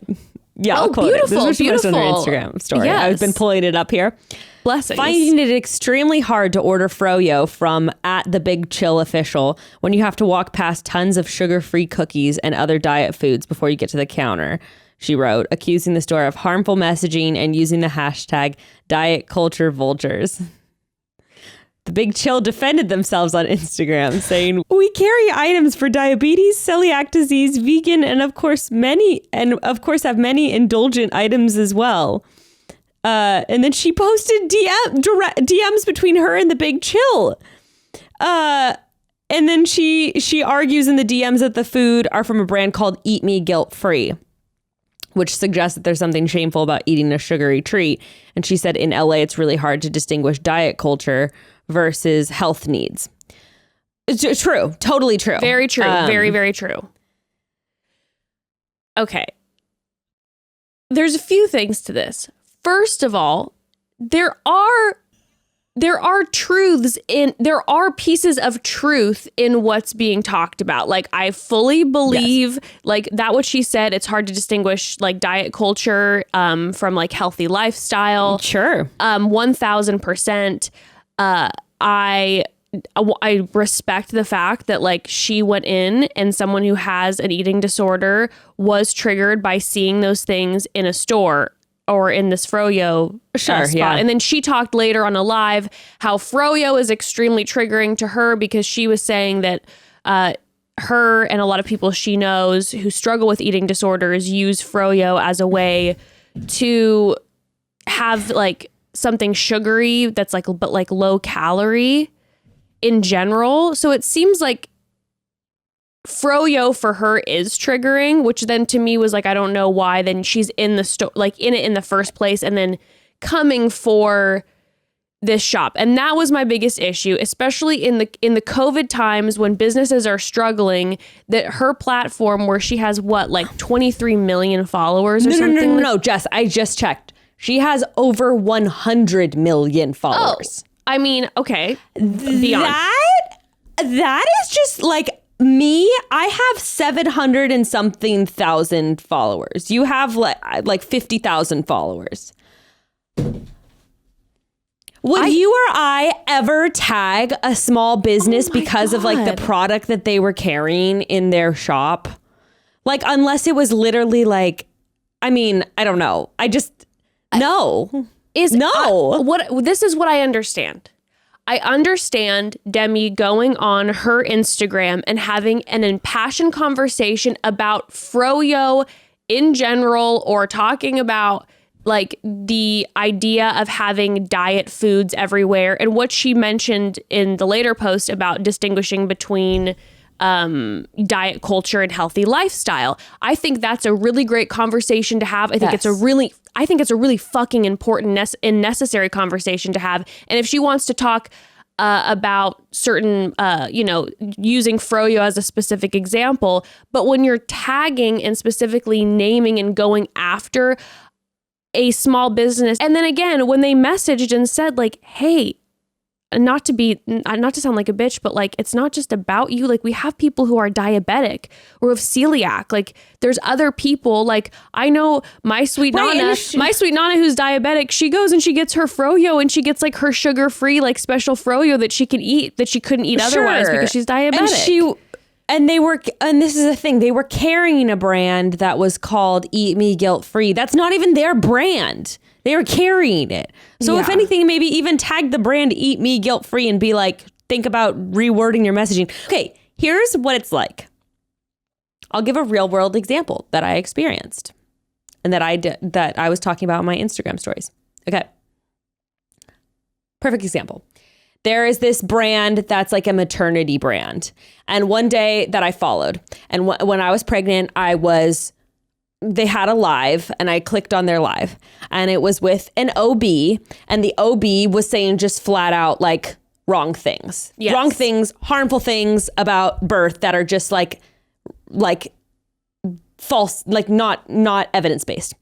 Yeah, I'll quote beautiful, it. This is what she beautiful. posted on her Instagram story. Yes. I've been pulling it up here. Blessings. Finding it extremely hard to order froyo from @TheBigChillOfficial when you have to walk past tons of sugar-free cookies and other diet foods before you get to the counter, she wrote, accusing the store of harmful messaging and using the hashtag #DietCultureVultures. The Big Chill defended themselves on Instagram, saying, "We carry items for diabetes, celiac disease, vegan, and of course have many indulgent items as well." And then she posted DMs between her and the Big Chill. And then she argues in the DMs that the food are from a brand called Eat Me Guilt Free, which suggests that there's something shameful about eating a sugary treat. And she said in LA, it's really hard to distinguish diet culture versus health needs. It's true. Totally true. Very true. Very, very true. Okay. There's a few things to this. First of all, there are pieces of truth in what's being talked about. Like, I fully believe, like, that what she said, it's hard to distinguish like diet culture from like healthy lifestyle. Sure. 1000%. I respect the fact that like she went in and someone who has an eating disorder was triggered by seeing those things in a store or in this froyo spot. Yeah. And then she talked later on a live how froyo is extremely triggering to her because she was saying that her and a lot of people she knows who struggle with eating disorders use froyo as a way to have like something sugary that's like, but like low calorie in general. So it seems like froyo for her is triggering, which then to me was like, I don't know why then she's in the store, like in it in the first place and then coming for this shop. And that was my biggest issue, especially in the COVID times when businesses are struggling, that her platform where she has what, like 23 million followers or something? No, Jess, I just checked. She has over 100 million followers. Oh, I mean, okay. Beyond. That is just like me. I have 700 and something thousand followers. You have like 50,000 followers. Would you or I ever tag a small business because of like the product that they were carrying in their shop? Like, unless it was literally like, I mean, I don't know. No. This is what I understand. I understand Demi going on her Instagram and having an impassioned conversation about froyo in general or talking about like the idea of having diet foods everywhere, and what she mentioned in the later post about distinguishing between diet culture and healthy lifestyle. I think that's a really great conversation to have. I think it's a really fucking important and necessary conversation to have. And if she wants to talk about certain, using froyo as a specific example, but when you're tagging and specifically naming and going after a small business, and then again, when they messaged and said like, hey, not to sound like a bitch, but like, it's not just about you. Like, we have people who are diabetic or have celiac. Like, there's other people. Like, I know my sweet Nana, who's diabetic, she goes and she gets her froyo and she gets like her sugar-free, like special froyo that she can eat that she couldn't eat otherwise because she's diabetic. And this is the thing, they were carrying a brand that was called Eat Me Guilt Free. That's not even their brand. They were carrying it. So if anything, maybe even tag the brand Eat Me Guilt Free and be like, think about rewording your messaging. Okay, here's what it's like. I'll give a real world example that I experienced and that I was talking about in my Instagram stories. Okay. Perfect example. There is this brand that's like a maternity brand. And one day that I followed, and when I was pregnant, they had a live and I clicked on their live, and it was with an OB, and the OB was saying just flat out like wrong things, harmful things about birth that are just like false, like not evidence-based.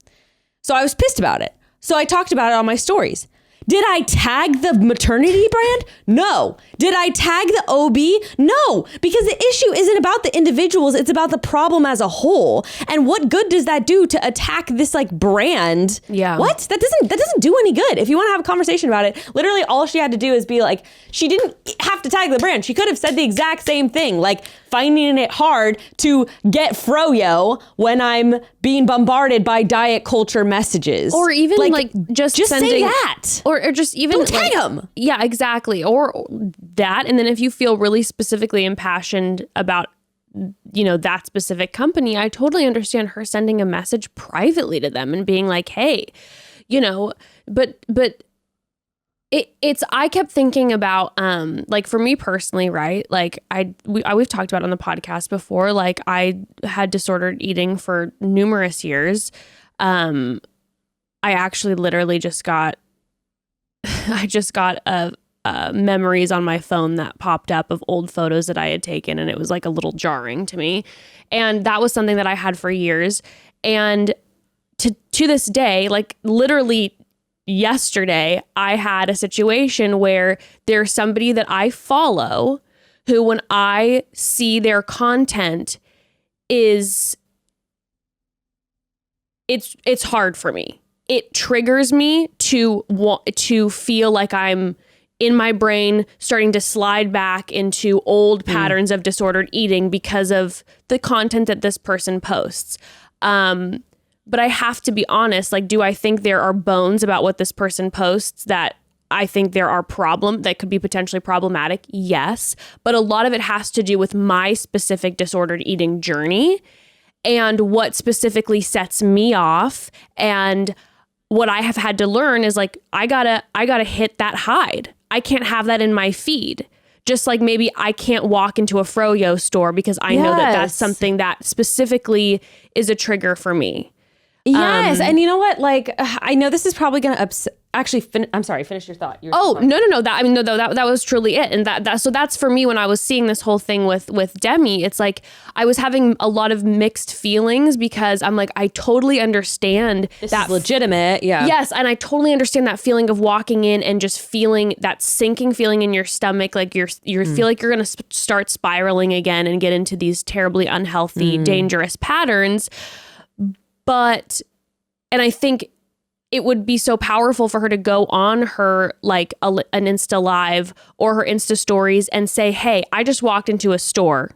So I was pissed about it. So I talked about it on my stories. Did I tag the maternity brand? No. Did I tag the OB? No, because the issue isn't about the individuals. It's about the problem as a whole. And what good does that do to attack this like brand? Yeah. What? That doesn't do any good. If you want to have a conversation about it, literally all she had to do is be like, she didn't have to tag the brand. She could have said the exact same thing, like finding it hard to get froyo when I'm being bombarded by diet culture messages. Or even like just sending, say that. Or just even don't tag them. Yeah, exactly. Or that. And then if you feel really specifically impassioned about, that specific company, I totally understand her sending a message privately to them and being like, hey, but I kept thinking about, like for me personally, right? Like we've talked about on the podcast before, like I had disordered eating for numerous years. I actually literally just got memories on my phone that popped up of old photos that I had taken, and it was like a little jarring to me. And that was something that I had for years. And to this day, like literally yesterday, I had a situation where there's somebody that I follow who, when I see their content, it's hard for me. It triggers me to want to feel like I'm in my brain starting to slide back into old patterns of disordered eating because of the content that this person posts. But I have to be honest, like, do I think there are bones about what this person posts that I think there are that could be potentially problematic? Yes. But a lot of it has to do with my specific disordered eating journey and what specifically sets me off. And what I have had to learn is like, I gotta hit that hide. I can't have that in my feed. Just like maybe I can't walk into a froyo store because I know that that's something that specifically is a trigger for me. Yes. And you know what? Like, I know this is probably going to upset. Actually, I'm sorry. Finish your thought. No. That was truly it. And so that's for me when I was seeing this whole thing with Demi. It's like I was having a lot of mixed feelings because I'm like, I totally understand this is legitimate. Yeah. Yes, and I totally understand that feeling of walking in and just feeling that sinking feeling in your stomach, like you feel like you're gonna start spiraling again and get into these terribly unhealthy, dangerous patterns. And I think it would be so powerful for her to go on her, like an Insta Live or her Insta stories and say, hey, I just walked into a store.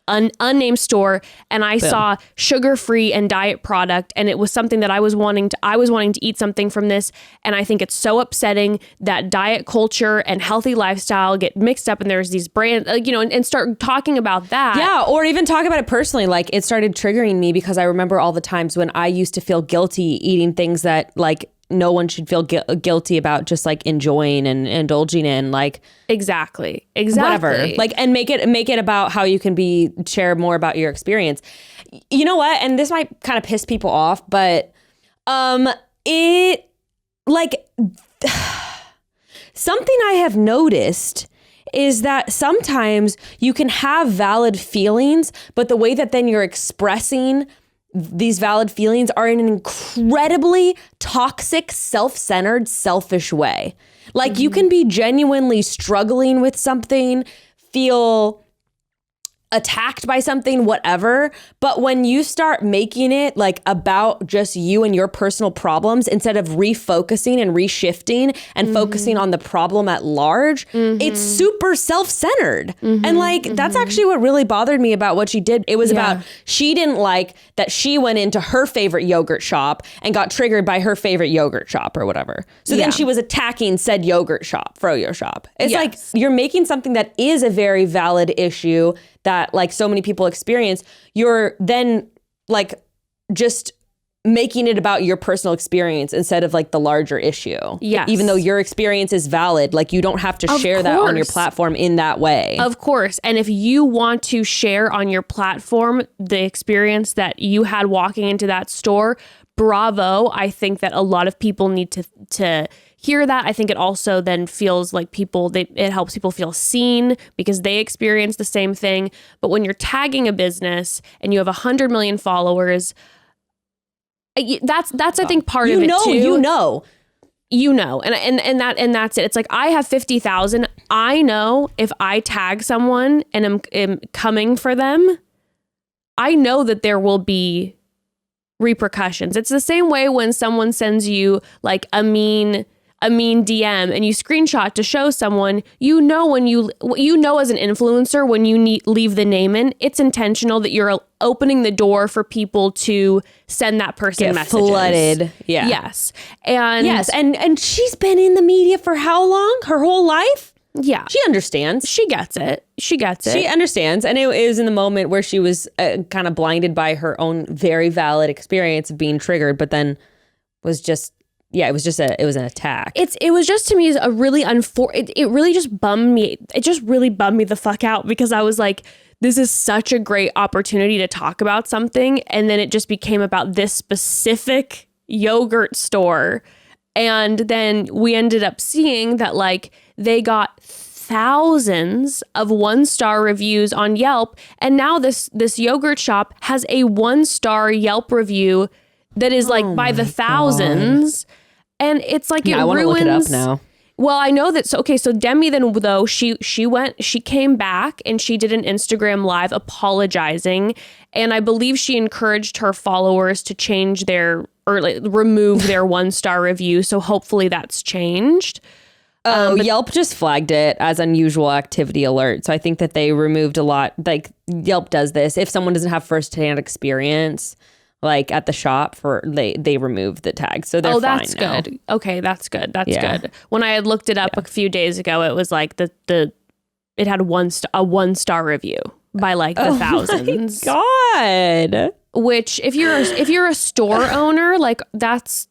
unnamed store, and I saw sugar-free and diet product, and it was something that I was wanting to eat something from this, and I think it's so upsetting that diet culture and healthy lifestyle get mixed up, and there's these brands, and start talking about that. Yeah, or even talk about it personally. Like, it started triggering me because I remember all the times when I used to feel guilty eating things that, like, no one should feel guilty about just like enjoying and indulging in, like exactly whatever, like, and make it about how you can share more about your experience. You know what? And this might kind of piss people off, but it like something I have noticed is that sometimes you can have valid feelings, but the way that then you're expressing these valid feelings are in an incredibly toxic, self-centered, selfish way. Like, you can be genuinely struggling with something, feel attacked by something, whatever. But when you start making it like about just you and your personal problems, instead of refocusing and reshifting and focusing on the problem at large, it's super self-centered. And like, that's actually what really bothered me about what she did. It was about, she didn't like that she went into her favorite yogurt shop and got triggered by her favorite yogurt shop or whatever. So then she was attacking said yogurt shop, froyo shop. It's like, you're making something that is a very valid issue that like so many people experience, you're then like just making it about your personal experience instead of like the larger issue. Yes. Even though your experience is valid, like you don't have to share that on your platform in that way. Of course. And if you want to share on your platform the experience that you had walking into that store, bravo. I think that a lot of people need to hear that. I think it also then feels like it helps people feel seen because they experience the same thing. But when you're tagging a business and you have 100 million followers, that's I think part of it too. You know, and that's it. It's like, I have 50,000. I know if I tag someone and am coming for them, I know that there will be repercussions. It's the same way when someone sends you like a mean DM and you screenshot to show someone, you know as an influencer, when you leave the name in, it's intentional that you're opening the door for people to send that person messages. Flooded. Yeah. Yes. And she's been in the media for how long? Her whole life? Yeah. She understands. She gets it. She understands. And it was in the moment where she was kind of blinded by her own very valid experience of being triggered, but then was just, it was an attack. It was just, to me, a really it really just bummed me. It just really bummed me the fuck out because I was like, this is such a great opportunity to talk about something. And then it just became about this specific yogurt store. And then we ended up seeing that like they got thousands of 1-star reviews on Yelp. And now this yogurt shop has a 1-star Yelp review that is like by the thousands. God. And it's like, I want to look it up now. Well, I know that. So Demi then, though, she came back and she did an Instagram live apologizing. And I believe she encouraged her followers to change remove their 1-star review. So hopefully that's changed. Yelp just flagged it as unusual activity alert. So I think that they removed a lot. Like, Yelp does this. If someone doesn't have firsthand experience, like at the shop, they remove the tag. So they're fine now. Good. Okay, that's good. That's good. When I had looked it up a few days ago, it was like it had a 1-star review by like the thousands. My God. Which if you're a store owner, like that's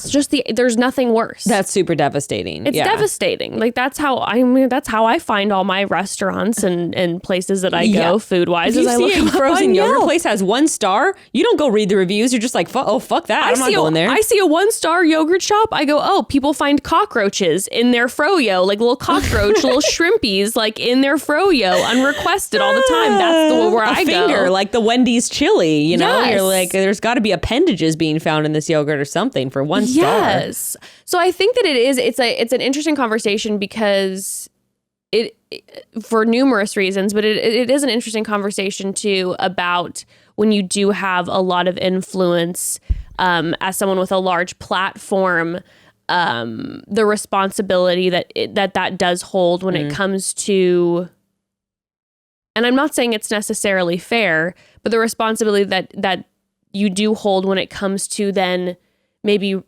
just there's nothing worse. That's super devastating. It's devastating. Like that's how I find all my restaurants and places that I go food wise. If you see a frozen yogurt place has 1 star, you don't go read the reviews. You're just like, fuck that. I'm not going there. I see a 1-star yogurt shop. I go, oh, people find cockroaches in their froyo, like little cockroach, little shrimpies, like in their froyo, unrequested all the time. That's where I go. Like the Wendy's chili. You know, yes. You're like, there's got to be appendages being found in this yogurt or something for 1 star. Yes. So I think that it's an interesting conversation because it for numerous reasons, but it is an interesting conversation too about when you do have a lot of influence as someone with a large platform, the responsibility that does hold when it comes to And I'm not saying it's necessarily fair, but the responsibility that you do hold when it comes to then maybe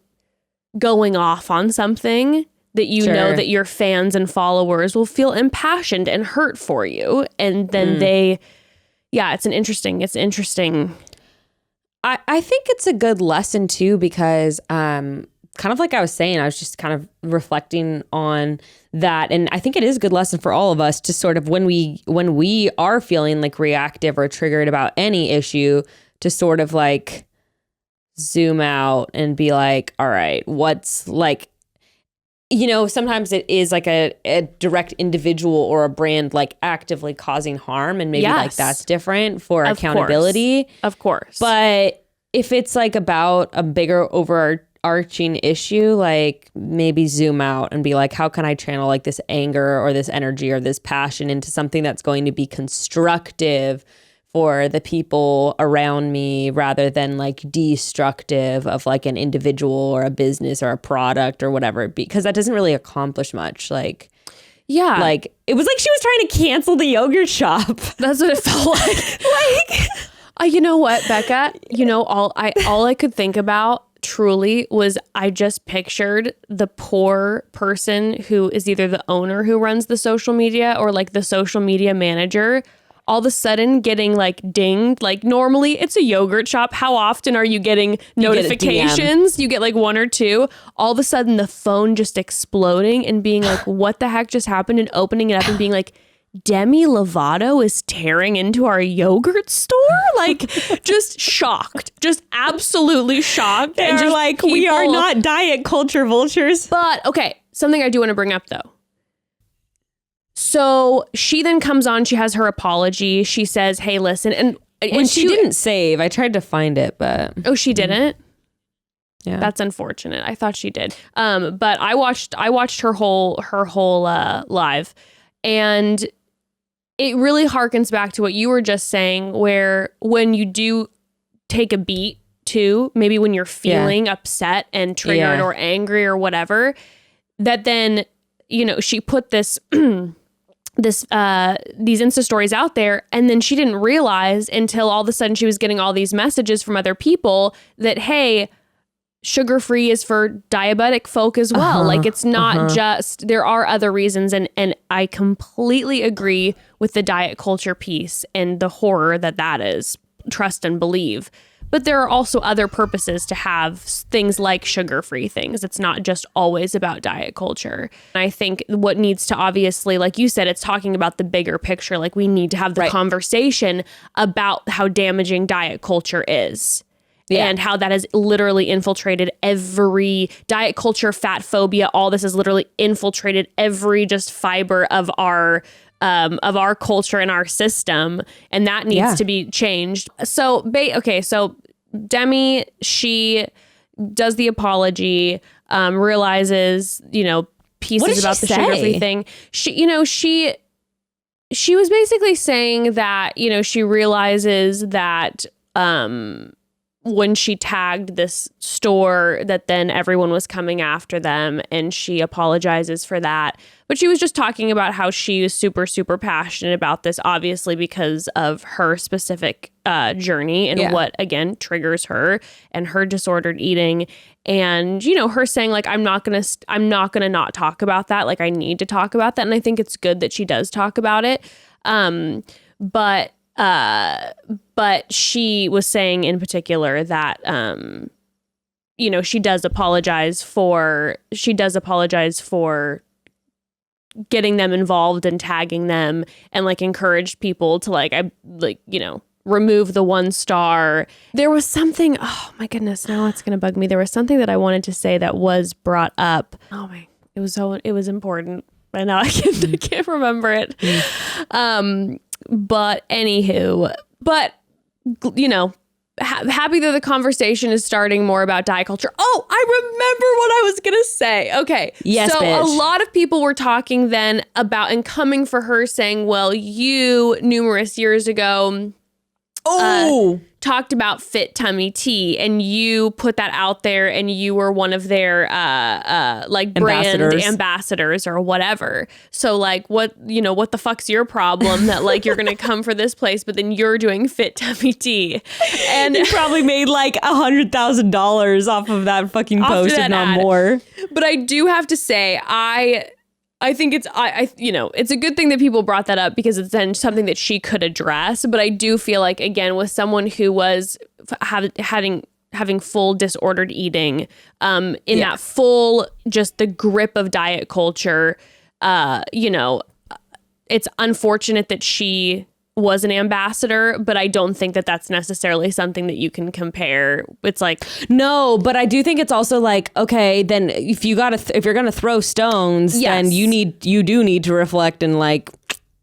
going off on something that you know that your fans and followers will feel impassioned and hurt for you. And then it's interesting. I think it's a good lesson too, because kind of like I was saying, I was just kind of reflecting on that. And I think it is a good lesson for all of us to sort of, when we are feeling like reactive or triggered about any issue, to sort of like zoom out and be like, all right, what's like, sometimes it is like a direct individual or a brand like actively causing harm, and maybe like that's different for accountability. Of course. But if it's like about a bigger overarching issue, like maybe zoom out and be like, how can I channel like this anger or this energy or this passion into something that's going to be constructive for the people around me, rather than like destructive of like an individual or a business or a product or whatever it be, because that doesn't really accomplish much. Like, yeah, like it was like she was trying to cancel the yogurt shop. That's what it felt like. You know what, Becca? All I could think about truly was, I just pictured the poor person who is either the owner who runs the social media or like the social media manager, all of a sudden getting like dinged. Like normally it's a yogurt shop. How often are you getting notifications? You get like one or two. All of a sudden the phone just exploding and being like, what the heck just happened? And opening it up and being like, Demi Lovato is tearing into our yogurt store? Like, just shocked. Just absolutely shocked. And just like, we are not diet culture vultures. But, okay, something I do want to bring up, though. So, she then comes on, she has her apology. She says, hey, listen. And she didn't save. I tried to find it, but... Oh, she didn't? Yeah. That's unfortunate. I thought she did. But I watched her whole live. And... it really harkens back to what you were just saying, where when you do take a beat too, maybe when you're feeling upset and triggered or angry or whatever, that then, she put these Insta stories out there, and then she didn't realize until all of a sudden she was getting all these messages from other people that, hey, sugar-free is for diabetic folk as well. Like, it's not just, there are other reasons. And I completely agree with the diet culture piece and the horror that is. Trust and believe. But there are also other purposes to have things like sugar-free things. It's not just always about diet culture. And I think what needs to, obviously, like you said, it's talking about the bigger picture. Like, we need to have the conversation about how damaging diet culture is. Yeah. And how that has literally infiltrated every diet culture, fat phobia. All this has literally infiltrated every just fiber of our culture and our system, and that needs to be changed. So, so Demi, she does the apology, realizes pieces about the sugar-free thing. She was basically saying that she realizes that. When she tagged this store, that then everyone was coming after them, and she apologizes for that. But she was just talking about how she was super, super passionate about this, obviously because of her specific journey and what, again, triggers her and her disordered eating. And, her saying like, I'm not going to not talk about that. Like, I need to talk about that. And I think it's good that she does talk about it. But she was saying in particular that, she does apologize for getting them involved and tagging them, and like encouraged people to remove the 1 star. There was something, oh my goodness, now it's going to bug me. There was something that I wanted to say that was brought up. Oh my, it was important. But now I can't remember it. But anywho, happy that the conversation is starting more about diet culture. Oh, I remember what I was going to say. Okay. Yes, so bitch. A lot of people were talking then about and coming for her saying, well, you numerous years ago talked about Fit Tummy Tea, and you put that out there, and you were one of their like brand ambassadors or whatever. So like, what the fuck's your problem that like you're gonna come for this place, but then you're doing Fit Tummy Tea, and you probably made like $100,000 off of that fucking post, if not more. But I do have to say, I think it's it's a good thing that people brought that up, because it's then something that she could address. But I do feel like, again, with someone who was having full disordered eating, in that full, just the grip of diet culture, it's unfortunate that she was an ambassador, but I don't think that that's necessarily something that you can compare. It's like, no, but I do think it's also like, okay, then if you're gonna throw stones, then you do need to reflect and like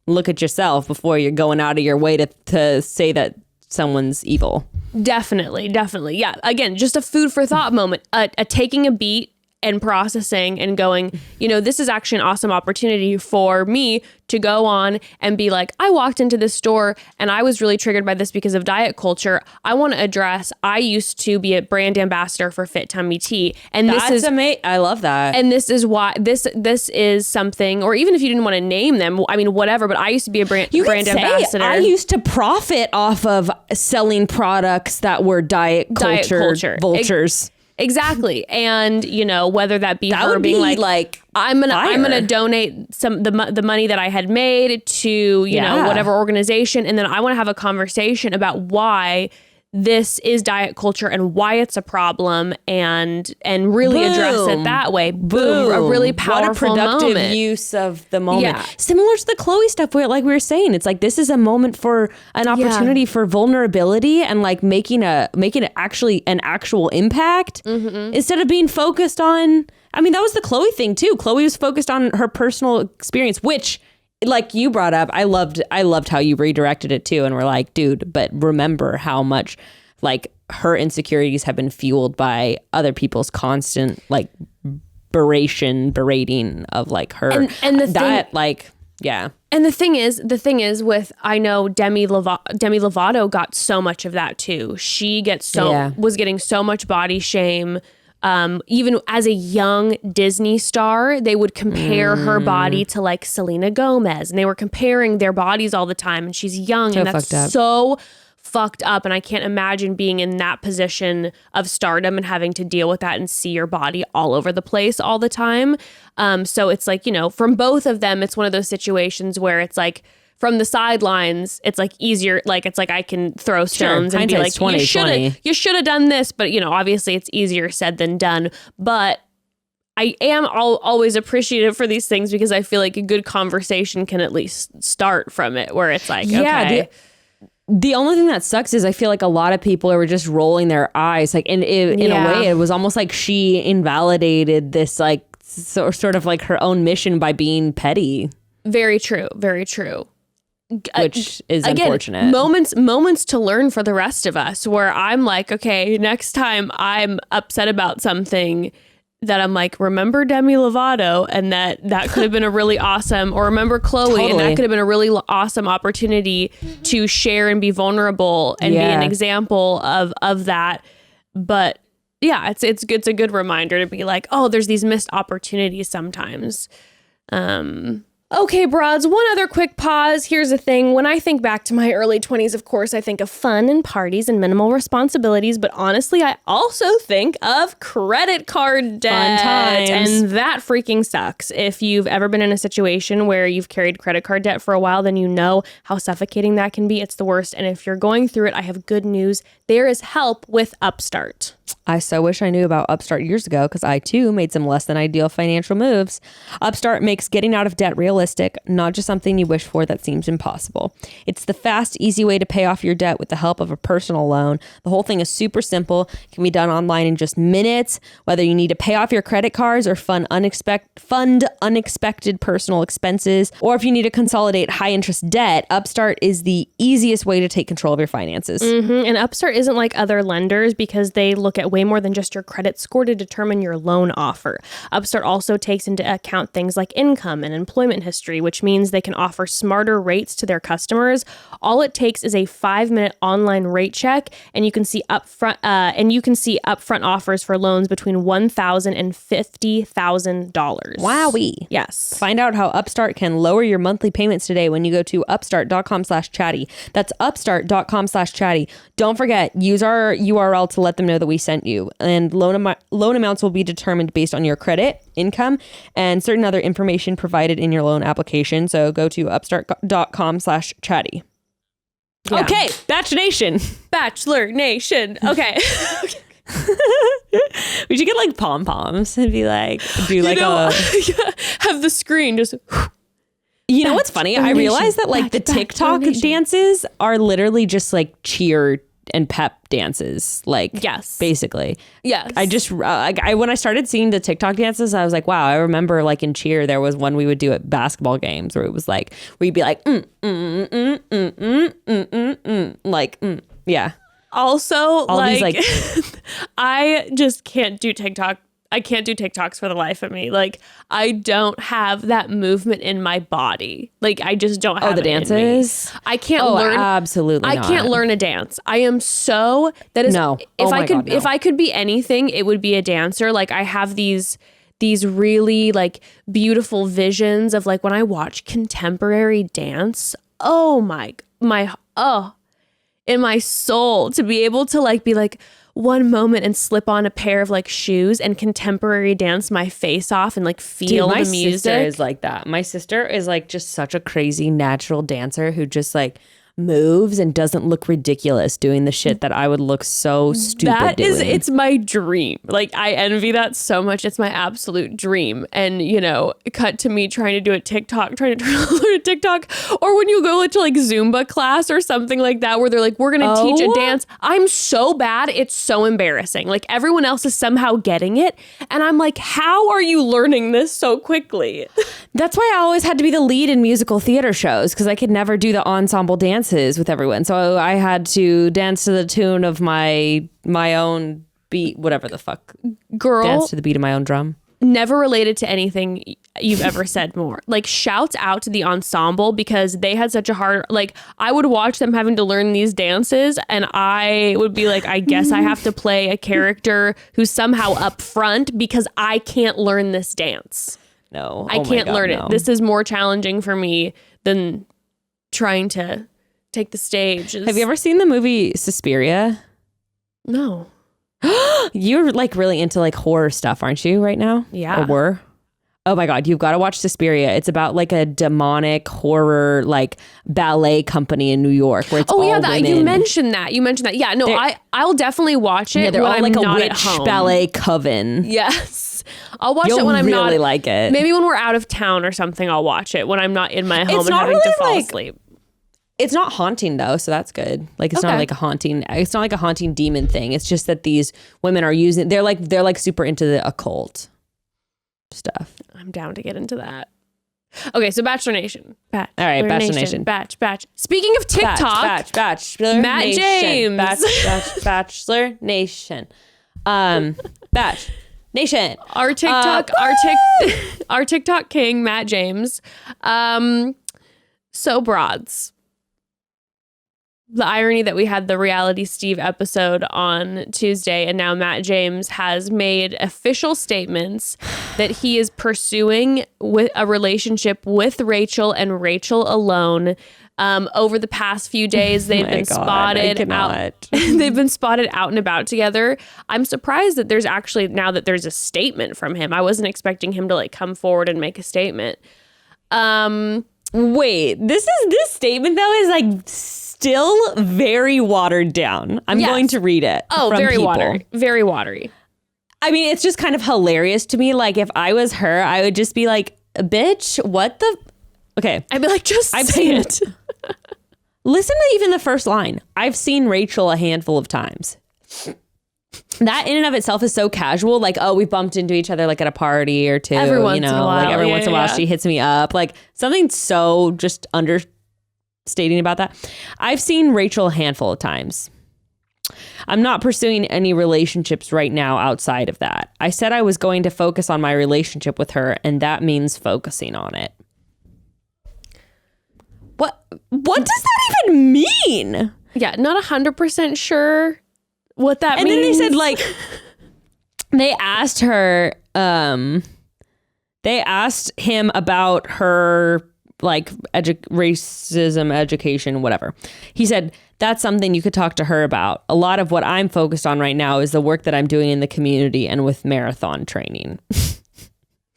look at yourself before you're going out of your way to say that someone's evil. Definitely. Yeah. Again, just a food for thought moment, a taking a beat and processing and going, this is actually an awesome opportunity for me to go on and be like, I walked into this store and I was really triggered by this because of diet culture. I want to address, I used to be a brand ambassador for Fit Tummy Tea. And this is amazing. I love that. And this is why this is something, or even if you didn't want to name them, I mean, whatever, but I used to be a brand ambassador. I used to profit off of selling products that were diet culture vultures. Exactly. And, whether that be her being like I'm gonna donate some the money that I had made to, whatever organization. And then I want to have a conversation about why this is diet culture and why it's a problem, and really address it that way. Boom. A really powerful what a productive moment. use of the moment. Yeah. Similar to the Khloe stuff where, like we were saying, it's like this is a moment for an opportunity for vulnerability and like making it actually an actual impact instead of being focused on, I mean, that was the Khloe thing too. Khloe was focused on her personal experience, which, like you brought up, I loved how you redirected it too. And we're like, dude, but remember how much like her insecurities have been fueled by other people's constant like berating of like her and the thing is with, I know Demi Lovato got so much of that too. She was getting so much body shame. Even as a young Disney star, they would compare her body to like Selena Gomez, and they were comparing their bodies all the time, and she's young, and that's so fucked up. And I can't imagine being in that position of stardom and having to deal with that and see your body all over the place all the time. So it's like, from both of them, it's one of those situations where it's like, from the sidelines, it's like easier. Like, it's like I can throw stones and be like, you should have done this. But, obviously it's easier said than done. But I am always appreciative for these things, because I feel like a good conversation can at least start from it, where it's like, okay. The only thing that sucks is I feel like a lot of people were just rolling their eyes. Like in a way, it was almost like she invalidated this like sort of like her own mission by being petty. Very true. Very true. Which is unfortunate. Moments to learn for the rest of us, where I'm like, okay, next time I'm upset about something, that I'm like, remember Demi Lovato, and that could have been a really awesome, or remember Khloe, and that could have been a really awesome opportunity to share and be vulnerable and be an example of that. But yeah, it's a good reminder to be like, oh, there's these missed opportunities sometimes. Okay, broads, one other quick pause. Here's the thing. When I think back to my early 20s, of course, I think of fun and parties and minimal responsibilities. But honestly, I also think of credit card debt. Fun times. And that freaking sucks. If you've ever been in a situation where you've carried credit card debt for a while, then you know how suffocating that can be. It's the worst. And if you're going through it, I have good news. There is help with Upstart. I so wish I knew about Upstart years ago, because I too made some less than ideal financial moves. Upstart makes getting out of debt realistic, not just something you wish for that seems impossible. It's the fast, easy way to pay off your debt with the help of a personal loan. The whole thing is super simple. It can be done online in just minutes. Whether you need to pay off your credit cards or fund unexpected personal expenses, or if you need to consolidate high interest debt, Upstart is the easiest way to take control of your finances. And Upstart isn't like other lenders, because they look look at way more than just your credit score to determine your loan offer. Upstart also takes into account things like income and employment history, which means they can offer smarter rates to their customers. All it takes is a 5-minute online rate check, and you can see upfront offers for loans between $1,000 and $50,000. Wowie. Yes. Find out how Upstart can lower your monthly payments today when you go to upstart.com/chatty. That's upstart.com/chatty. Don't forget, use our URL to let them know that we sent you. And loan amounts will be determined based on your credit, income, and certain other information provided in your loan application. So go to upstart.com/chatty. Yeah. Okay, Bachelor Nation. Bachelor Nation. Okay. We should get like pom-poms and be like, have the screen just... You know what's funny? I realized that like the TikTok dances are literally just like cheer and pep dances. Like, yes, basically. Yes. I just, when I started seeing the TikTok dances, I was like, wow, I remember like in cheer, there was one we would do at basketball games where it was like, where you'd be like, yeah. Also, all like, these, I just can't do TikTok. I can't do TikToks for the life of me. Like, I don't have that movement in my body. Like, I just don't have the dances. I can't learn. Absolutely, I can't learn a dance. I am so that is no. If I could be anything, it would be a dancer. Like, I have these really like beautiful visions of like when I watch contemporary dance. Oh in my soul to be able to like be like one moment and slip on a pair of like shoes and contemporary dance my face off and like feel the music. My sister is like that. My sister is like just such a crazy natural dancer who just like moves and doesn't look ridiculous doing the shit that I would look so stupid doing. It's my dream. Like, I envy that so much. It's my absolute dream. And, you know, cut to me trying to do a TikTok, trying to learn a TikTok, or when you go to like Zumba class or something like that, where they're like, we're going to teach a dance. I'm so bad. It's so embarrassing. Like, everyone else is somehow getting it. And I'm like, how are you learning this so quickly? That's why I always had to be the lead in musical theater shows, because I could never do the ensemble dances with everyone. So I had to dance to the tune of my own beat, whatever the fuck. Girl. Dance to the beat of my own drum. Never related to anything you've ever said more. Like, shouts out to the ensemble, because they had such a hard, like, I would watch them having to learn these dances and I would be like, I guess I have to play a character who's somehow up front because I can't learn this dance. No, I can't learn it. This is more challenging for me than trying to take the stage. Have you ever seen the movie Suspiria? No. You're like really into like horror stuff, aren't you, right now? Yeah. Or were? Oh my God, you've got to watch Suspiria. It's about like a demonic horror like ballet company in New York where it's all women. You mentioned that. Yeah, no, I'll definitely watch it. Yeah, they're when all I'm like a not witch at home. ballet coven. Yes. I'll watch it when I'm really not. Like it. Maybe when we're out of town or something, I'll watch it when I'm not in my home It's and not having really to fall like- asleep. It's not haunting though, so that's good. Like it's not like a haunting. It's not like a haunting demon thing. It's just that these women are using. They're like super into the occult stuff. I'm down to get into that. Okay, so Bachelor Nation. All right, Bachelor Nation. Batch. Speaking of TikTok, Bachelor Matt Nation. James. Bachelor Nation. Batch Nation. Our TikTok, our TikTok king, Matt James. So broads. The irony that we had the Reality Steve episode on Tuesday, and now Matt James has made official statements that he is pursuing with a relationship with Rachael and Rachael alone. Over the past few days, they've been spotted out. They've been spotted out and about together. I'm surprised that there's actually now that there's a statement from him. I wasn't expecting him to like come forward and make a statement. Wait, this statement though is like still very watered down. I'm going to read it. Oh, from very people. watery. Very watery. I mean, it's just kind of hilarious to me. Like if I was her, I would just be like, bitch, what the? Okay. I'd be like, just say it. Listen to even the first line. I've seen Rachael a handful of times. That in and of itself is so casual. Like, oh, we bumped into each other like at a party or two. Every once in a while. Like every once in a while she hits me up. Like something so just understating about that. I've seen Rachael a handful of times. I'm not pursuing any relationships right now outside of that. I said I was going to focus on my relationship with her, and that means focusing on it. What does that even mean? Yeah, not 100% sure what that means. And then they said, like, they asked her, they asked him about her, like, racism, education, whatever. He said, that's something you could talk to her about. A lot of what I'm focused on right now is the work that I'm doing in the community and with marathon training.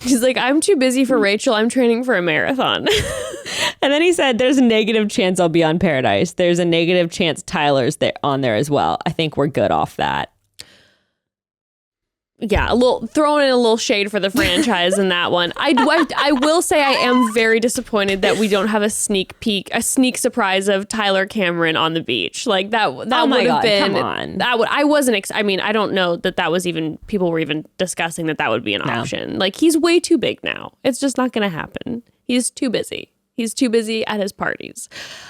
She's like, I'm too busy for Rachael. I'm training for a marathon. And then he said, there's a negative chance I'll be on Paradise. There's a negative chance Tyler's on there as well. I think we're good off that. Yeah, throwing in a little shade for the franchise in that one. I will say I am very disappointed that we don't have a sneak surprise of Tyler Cameron on the beach. Like that would have been. Come on. I wasn't. I mean, I don't know that was even people were even discussing that would be an option. Like he's way too big now. It's just not going to happen. He's too busy. He's too busy at his parties,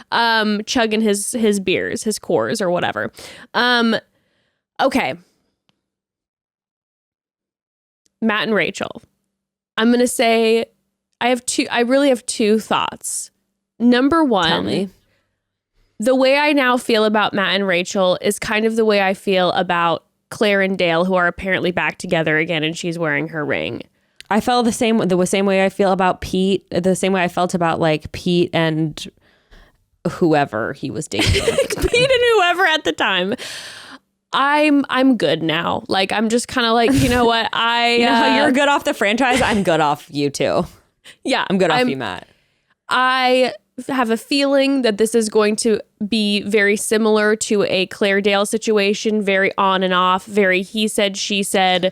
chugging his beers, his cores or whatever. Okay. Matt and Rachael. I'm going to say I really have two thoughts. Number one, tell me. The way I now feel about Matt and Rachael is kind of the way I feel about Claire and Dale, who are apparently back together again, and she's wearing her ring. I felt the same way I feel about Pete, the same way I felt about like Pete and whoever he was dating. Pete and whoever at the time. I'm good now. Like, I'm just kind of like, you know what? You know how you're good off the franchise? I'm good off you too. Yeah. I'm good off you, Matt. I have a feeling that this is going to be very similar to a Claire Dale situation, very on and off, very he said, she said.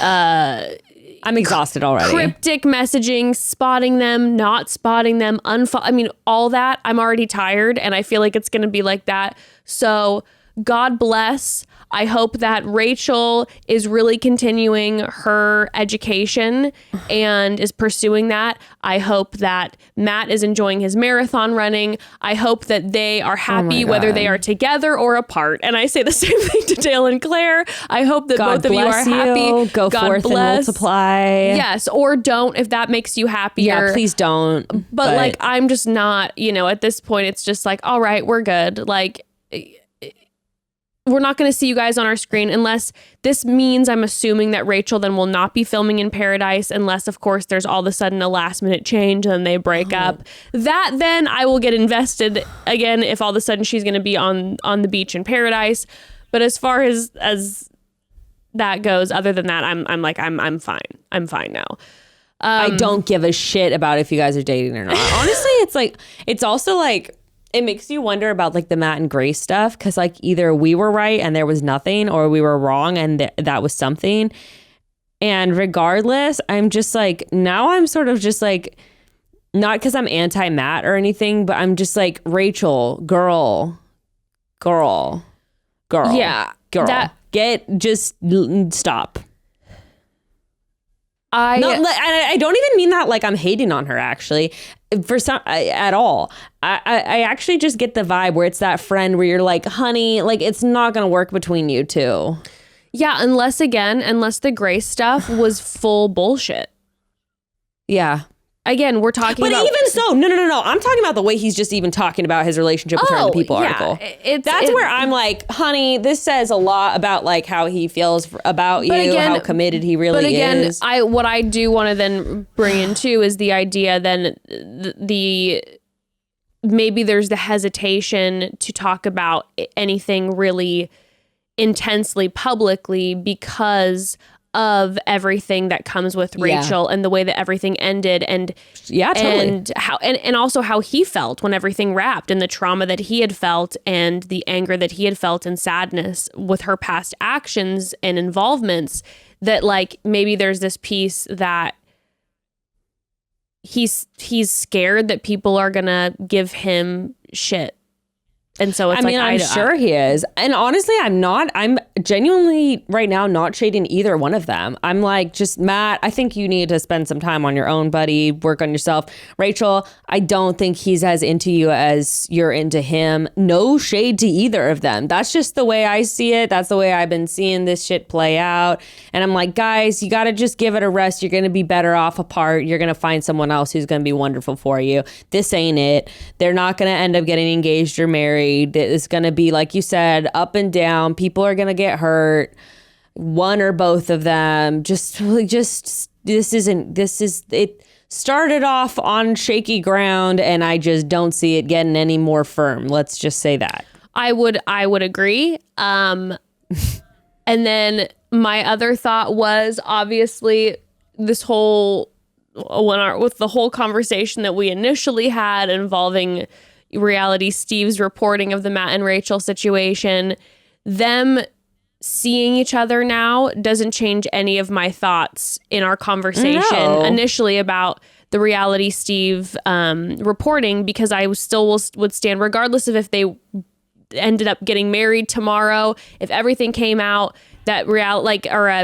I'm exhausted already. Cryptic messaging, spotting them, not spotting them, I mean, all that. I'm already tired, and I feel like it's going to be like that. So God bless. I hope that Rachael is really continuing her education and is pursuing that. I hope that Matt is enjoying his marathon running. I hope that they are happy whether they are together or apart. And I say the same thing to Dale and Claire. I hope that both of you are happy. Go forth and multiply. Yes, or don't if that makes you happier. Yeah, please don't. But like, I'm just not, at this point, it's just like, all right, we're good. Like, we're not going to see you guys on our screen unless this means I'm assuming that Rachael then will not be filming in Paradise unless, of course, there's all of a sudden a last minute change and they break up. That then I will get invested again if all of a sudden she's going to be on the beach in Paradise. But as far as that goes, other than that, I'm fine. I'm fine now. I don't give a shit about if you guys are dating or not. Honestly, it's also like, it makes you wonder about like the Matt and Grace stuff, because like either we were right and there was nothing, or we were wrong and that was something. And regardless, I'm just like, now I'm sort of just like, not because I'm anti-Matt or anything, but I'm just like, Rachael, girl. Yeah. Girl. Stop. I don't even mean that like I'm hating on her, actually, at all. I actually just get the vibe where it's that friend where you're like, honey, like it's not gonna work between you two. Yeah, unless the Grace stuff was full bullshit. Yeah. Again, we're talking about... But even so, no. I'm talking about the way he's just even talking about his relationship with her in the People article. That's where I'm like, honey, this says a lot about like how he feels about you, again, how committed he really is. But again, what I do want to then bring in too is the idea then maybe there's the hesitation to talk about anything really intensely publicly because of everything that comes with Rachael and the way that everything ended and and also how he felt when everything wrapped and the trauma that he had felt and the anger that he had felt and sadness with her past actions and involvements, that like maybe there's this piece that he's scared that people are gonna give him shit And so it's I'm sure he is. And honestly, I'm genuinely right now not shading either one of them. I'm like, just Matt, I think you need to spend some time on your own, buddy. Work on yourself. Rachael, I don't think he's as into you as you're into him. No shade to either of them. That's just the way I see it. That's the way I've been seeing this shit play out. And I'm like, guys, you got to just give it a rest. You're going to be better off apart. You're going to find someone else who's going to be wonderful for you. This ain't it. They're not going to end up getting engaged or married. It's going to be, like you said, up and down. People are going to get hurt. One or both of them. It started off on shaky ground, and I just don't see it getting any more firm. Let's just say that. I would agree. And then my other thought was, obviously, this whole with the whole conversation that we initially had involving Reality Steve's reporting of the Matt and Rachael situation, them seeing each other now doesn't change any of my thoughts in our conversation initially about the Reality Steve reporting, because I still would stand, regardless of if they ended up getting married tomorrow, if everything came out that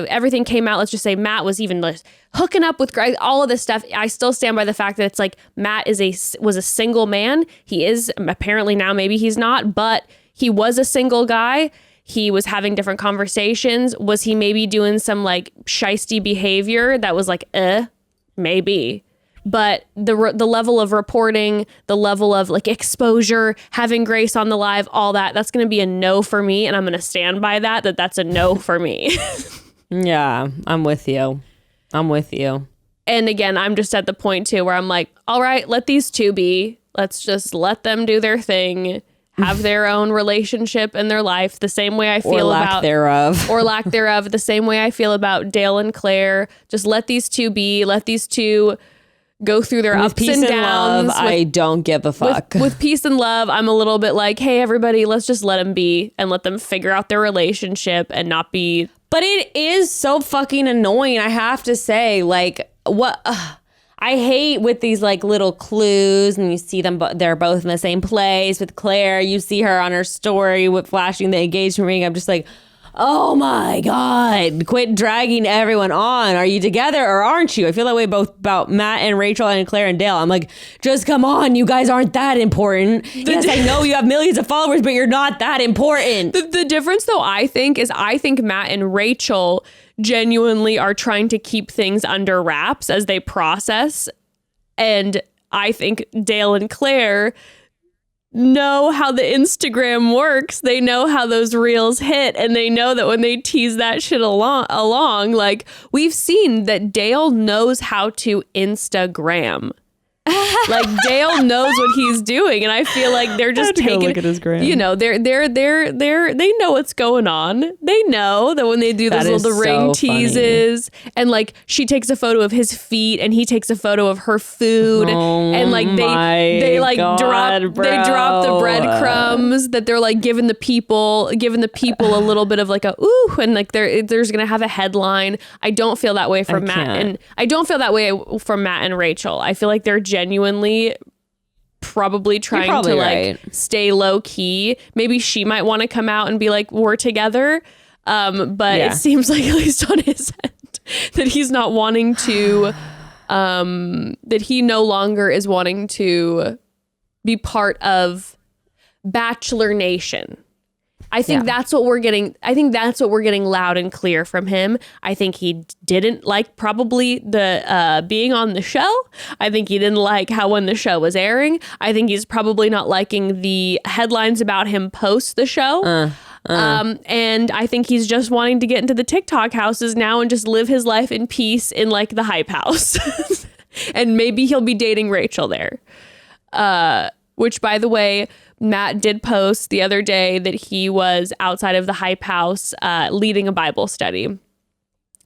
everything came out, let's just say Matt was even hooking up with all of this stuff, I still stand by the fact that it's like Matt was a single man. He is apparently now, maybe he's not, but he was a single guy. He was having different conversations. Was he maybe doing some like shisty behavior that was like, maybe. But the level of reporting, the level of like exposure, having Grace on the live, all that's going to be a no for me. And I'm going to stand by that's a no for me. Yeah, I'm with you. And again, I'm just at the point too where I'm like, all right, let these two be. Let's just let them do their thing, have their own relationship in their life, the same way I feel about or lack thereof, the same way I feel about Dale and Claire. Just let these two be. Let these two go through their ups and downs. I don't give a fuck. With peace and love, I'm a little bit like, hey, everybody, let's just let them be and let them figure out their relationship and not be. But it is so fucking annoying, I have to say. Like, what? I hate with these like little clues, and you see them, they're both in the same place. With Claire, you see her on her story with flashing the engagement ring. I'm just like, oh my God, quit dragging everyone on. Are you together or aren't you? I feel that way both about Matt and Rachael and Claire and Dale. I'm like, just come on, you guys aren't that important. Yes, I know you have millions of followers, but you're not that important. The difference though, I think Matt and Rachael genuinely are trying to keep things under wraps as they process. And I think Dale and Claire know how the Instagram works. They know how those reels hit, and they know that when they tease that shit along, like we've seen that Dale knows how to Instagram. Like Dale knows what he's doing, and I feel like they're just taking. Look at his gram. You know, they know what's going on. They know that when they do those little ring teases, and like she takes a photo of his feet, and he takes a photo of her food, and like they drop the breadcrumbs that they're like giving the people a little bit of like a ooh, and like there's gonna have a headline. I don't feel that way from Matt, and I don't feel that way from Matt and Rachael. I feel like they're genuinely probably trying to like stay low key. Maybe she might want to come out and be like, we're together. But it seems like, at least on his end, that he's not wanting to, that he no longer is wanting to be part of Bachelor Nation. I think that's what we're getting. I think that's what we're getting loud and clear from him. I think he didn't like probably the being on the show. I think he didn't like how when the show was airing. I think he's probably not liking the headlines about him post the show. And I think he's just wanting to get into the TikTok houses now and just live his life in peace in like the hype house. And maybe he'll be dating Rachael there. Which, by the way, Matt did post the other day that he was outside of the hype house leading a Bible study.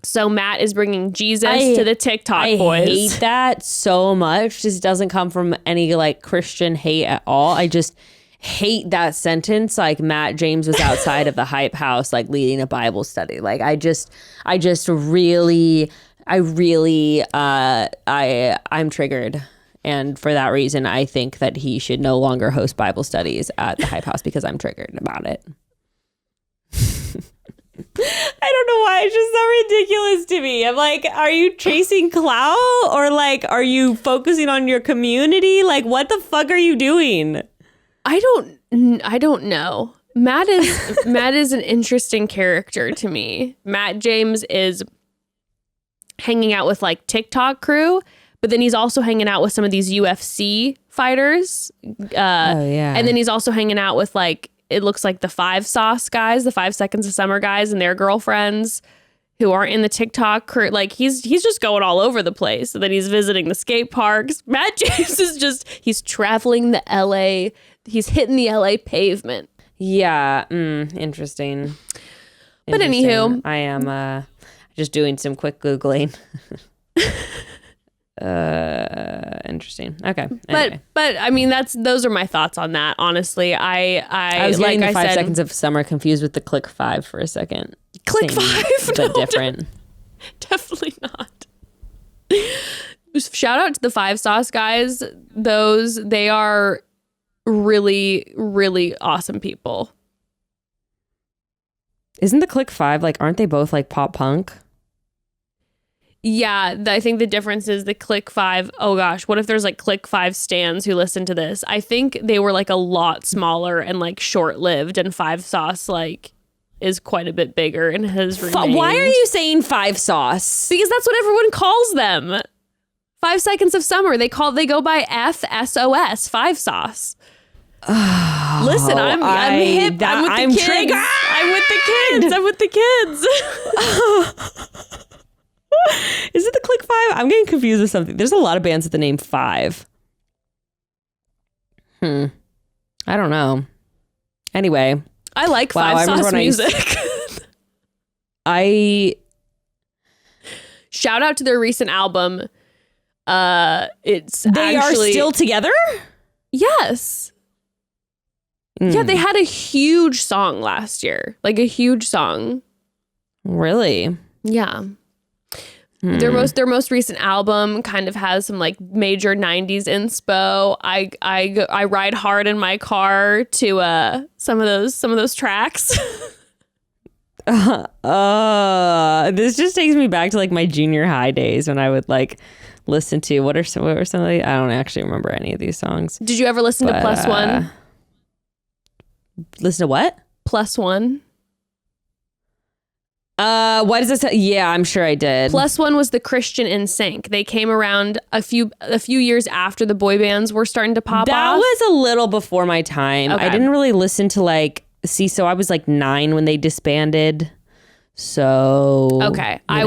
So Matt is bringing Jesus to the TikTok boys. I hate that so much. This doesn't come from any like Christian hate at all. I just hate that sentence. Like Matt James was outside of the hype house, like leading a Bible study. Like I'm triggered. And for that reason, I think that he should no longer host Bible studies at the Hype House because I'm triggered about it. I don't know why. It's just so ridiculous to me. I'm like, are you chasing clout or like, are you focusing on your community? Like, what the fuck are you doing? I don't know. Matt is an interesting character to me. Matt James is hanging out with like TikTok crew, but then he's also hanging out with some of these UFC fighters. And then he's also hanging out with like, it looks like the 5 Sauce guys, the 5 Seconds of Summer guys and their girlfriends who aren't in the TikTok crew. Like he's just going all over the place. So then he's visiting the skate parks. Matt James is he's traveling the LA. He's hitting the LA pavement. Yeah. Interesting. But anywho. I am just doing some quick Googling. Interesting. Okay. Anyway. But I mean those are my thoughts on that. Honestly, I was like getting the 5 said, Seconds of Summer confused with the Click 5 for a second. Click Same, 5, but different. Definitely not. Shout out to the 5 Sauce guys. They are really, really awesome people. Isn't the Click 5 like? Aren't they both like pop punk? Yeah, I think the difference is the Click 5. Oh gosh, what if there's like Click 5 stans who listen to this? I think they were like a lot smaller and like short-lived, and 5 Sauce like is quite a bit bigger and has remained. Why are you saying 5 Sauce? Because that's what everyone calls them. 5 Seconds of Summer. They go by FSOS, 5 Sauce. Oh, listen, I'm hip. I'm with the kids. triggered. I'm with the kids. Is it the Click 5? I'm getting confused with something. There's a lot of bands with the name 5. I don't know. Anyway. I like 5 Sauce music. Shout out to their recent album. They are still together? Yes. Yeah, they had a huge song last year. Like a huge song. Really? Yeah. Their most recent album kind of has some like major 90s inspo. I ride hard in my car to some of those tracks. This just takes me back to like my junior high days when I would like listen to what were some of the, I don't actually remember any of these songs. Did you ever listen to Plus One? Listen to what? Plus One. What does this say? Yeah, I'm sure I did. Plus One was the Christian NSYNC. They came around a few years after the boy bands were starting to pop off. That was a little before my time. Okay. I didn't really listen to so I was like 9 when they disbanded. So okay, I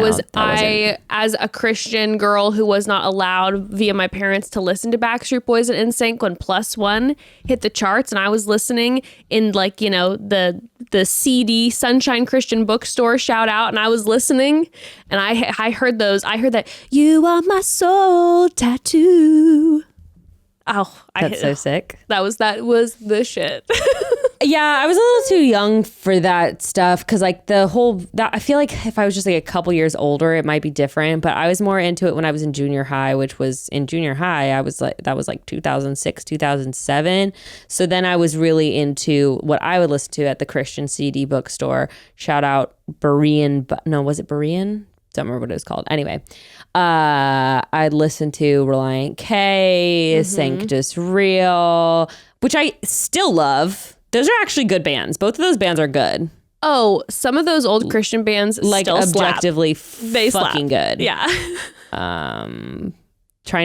as a Christian girl who was not allowed via my parents to listen to Backstreet Boys and NSYNC when Plus One hit the charts, and I was listening in like the CD Sunshine Christian Bookstore, shout out, and I was listening, and I heard that "You Are My Soul Tattoo." Oh, that's so sick. That was the shit. Yeah, I was a little too young for that stuff because like I feel like if I was just like a couple years older, it might be different. But I was more into it when I was in junior high, which was in junior high. I was like, that was like 2006, 2007. So then I was really into what I would listen to at the Christian CD bookstore. Shout out Berean. No, was it Berean? Don't remember what it was called. Anyway, I'd listen to Reliant K, Sanctus Real, which I still love. Those are actually good bands. Both of those bands are good. Oh, some of those old Christian bands like still objectively they fucking slap. good. Yeah. Trying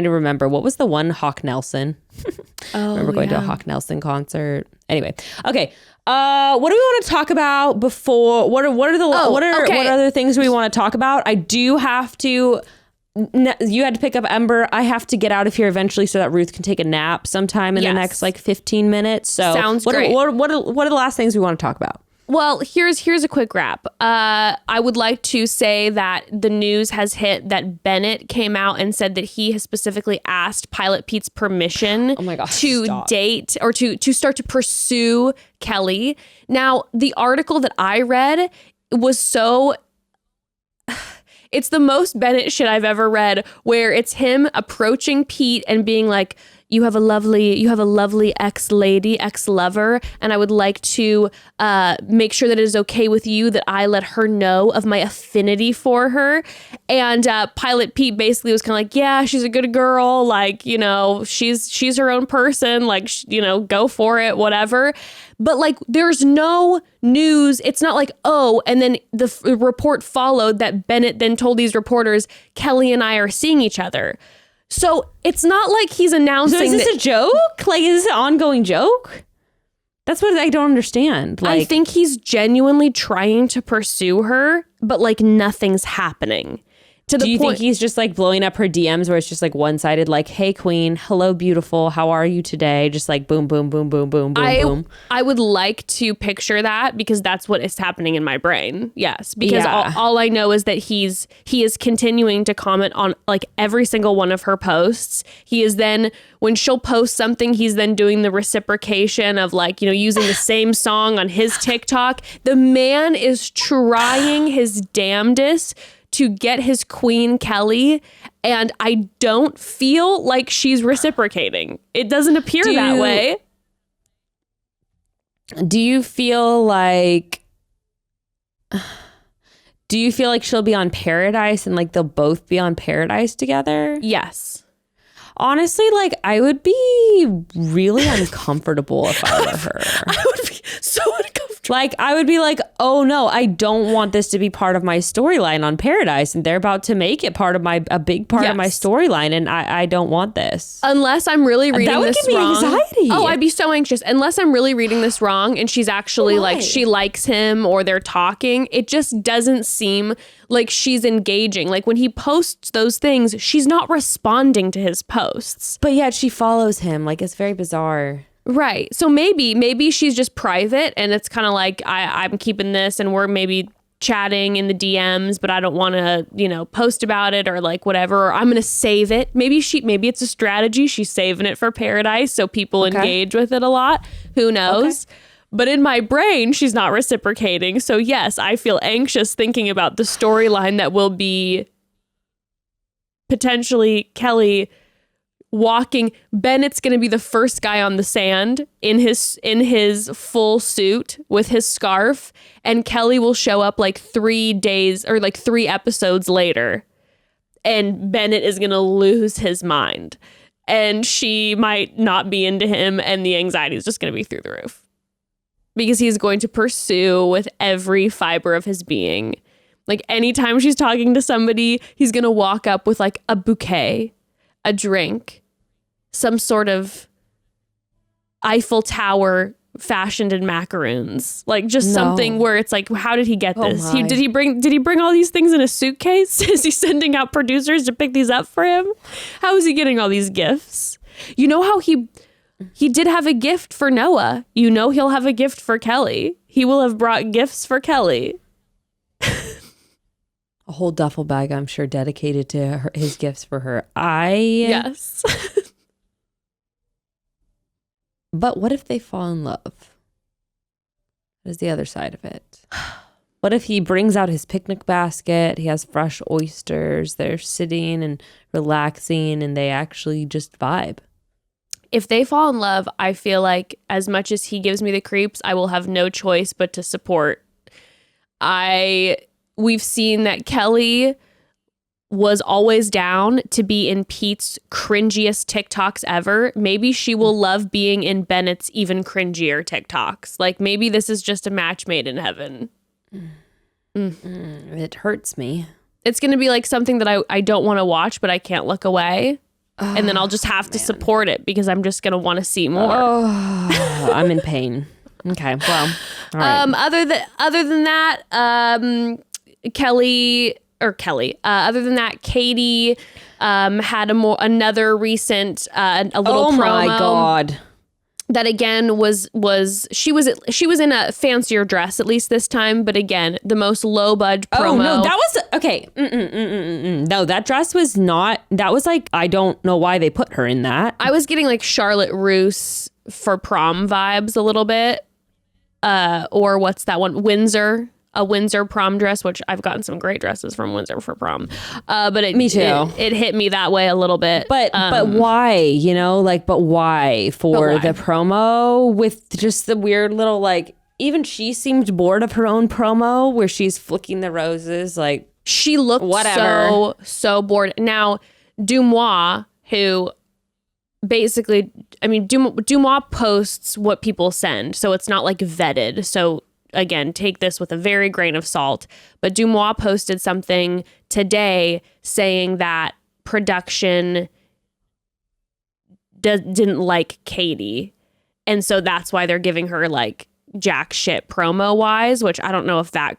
to remember what was the one Hawk Nelson. I remember going to a Hawk Nelson concert. Anyway, okay. What do we want to talk about before? What other things we want to talk about? I do have to. You had to pick up Ember. I have to get out of here eventually so that Ruth can take a nap sometime in the next like 15 minutes. So sounds great. What are the last things we want to talk about? Well, here's a quick wrap. I would like to say that the news has hit that Bennett came out and said that he has specifically asked Pilot Pete's permission to date or to start to pursue Kelly. Now, the article that I read was It's the most Bennett shit I've ever read, where it's him approaching Pete and being like, you have a lovely ex-lover, and I would like to make sure that it is okay with you that I let her know of my affinity for her. And Pilot Pete basically was kind of like, yeah, she's a good girl, like, you know, she's her own person, like, you know, go for it, whatever. But like, there's no news. It's not like, oh, and then the report followed that Bennett then told these reporters, Kelly and I are seeing each other. So it's not like he's announcing. So is this a joke? Like, is this an ongoing joke? That's what I don't understand. Like, I think he's genuinely trying to pursue her, but like nothing's happening. Do you think he's just like blowing up her DMs where it's just like one-sided, like, hey, queen, hello, beautiful, how are you today? Just like boom, boom, boom, boom, boom, boom, boom. I would like to picture that because that's what is happening in my brain. Yes, because all I know is that he is continuing to comment on like every single one of her posts. He is then, when she'll post something, he's then doing the reciprocation of like, you know, using the same song on his TikTok. The man is trying his damnedest to get his queen Kelly, and I don't feel like she's reciprocating. It doesn't appear that way. Do you feel like she'll be on Paradise and like they'll both be on Paradise together? Yes. Honestly, like, I would be really uncomfortable if I were her. I would be so uncomfortable. Like, I would be like, oh no, I don't want this to be part of my storyline on Paradise, and they're about to make it a big part of my storyline, and I don't want this. Unless I'm really reading that would this give me wrong. anxiety. Oh, I'd be so anxious. Unless I'm really reading this wrong and she's actually like, she likes him or they're talking. It just doesn't seem like she's engaging. Like when he posts those things, she's not responding to his posts. But yet she follows him. Like, it's very bizarre. Right. So maybe she's just private and it's kind of like, I'm keeping this and we're maybe chatting in the DMs, but I don't want to, you know, post about it or like whatever, or I'm going to save it. Maybe it's a strategy. She's saving it for Paradise so people engage with it a lot. Who knows? Okay. But in my brain, she's not reciprocating. So yes, I feel anxious thinking about the storyline that will be potentially Kelly walking. Bennett's going to be the first guy on the sand in his full suit with his scarf, and Kelly will show up like 3 days or like 3 episodes later, and Bennett is going to lose his mind, and she might not be into him, and the anxiety is just going to be through the roof because he's going to pursue with every fiber of his being. Like anytime she's talking to somebody, he's going to walk up with like a bouquet, a drink, some sort of Eiffel Tower fashioned in macaroons, like just something where it's like, how did he get this? Did he bring all these things in a suitcase? Is he sending out producers to pick these up for him? How is he getting all these gifts? You know how he did have a gift for Noah. You know he'll have a gift for Kelly. He will have brought gifts for Kelly. A whole duffel bag, I'm sure, dedicated to his gifts for her. Yes. But what if they fall in love? What is the other side of it? What if he brings out his picnic basket, he has fresh oysters, they're sitting and relaxing, and they actually just vibe? If they fall in love, I feel like as much as he gives me the creeps, I will have no choice but to support. We've seen that Kelly was always down to be in Pete's cringiest TikToks ever. Maybe she will love being in Bennett's even cringier TikToks. Like maybe this is just a match made in heaven. It hurts me. It's going to be like something that I don't want to watch, but I can't look away. And then I'll just have to support it because I'm just going to want to see more. I'm in pain. Okay, well, all right. Other than that, other than that, Katie had another recent a little promo. Oh my God. That again she was in a fancier dress at least this time, but again the most low budge promo. Oh no, that was okay. No, that dress was not. That was like, I don't know why they put her in that. I was getting like Charlotte Roos for prom vibes a little bit, or what's that one? Windsor. a Windsor prom dress, which I've gotten some great dresses from Windsor for prom. But Me too. It hit me that way a little bit. But why? You know, like, but why for the promo with just the weird little, like, even she seemed bored of her own promo where she's flicking the roses, like. She looked so bored. Now, Dumois, who basically, I mean, Dumois posts what people send, so it's not like vetted. So again, take this with a very grain of salt. But Dumois posted something today saying that production didn't like Katie, and so that's why they're giving her like jack shit promo wise, which I don't know if that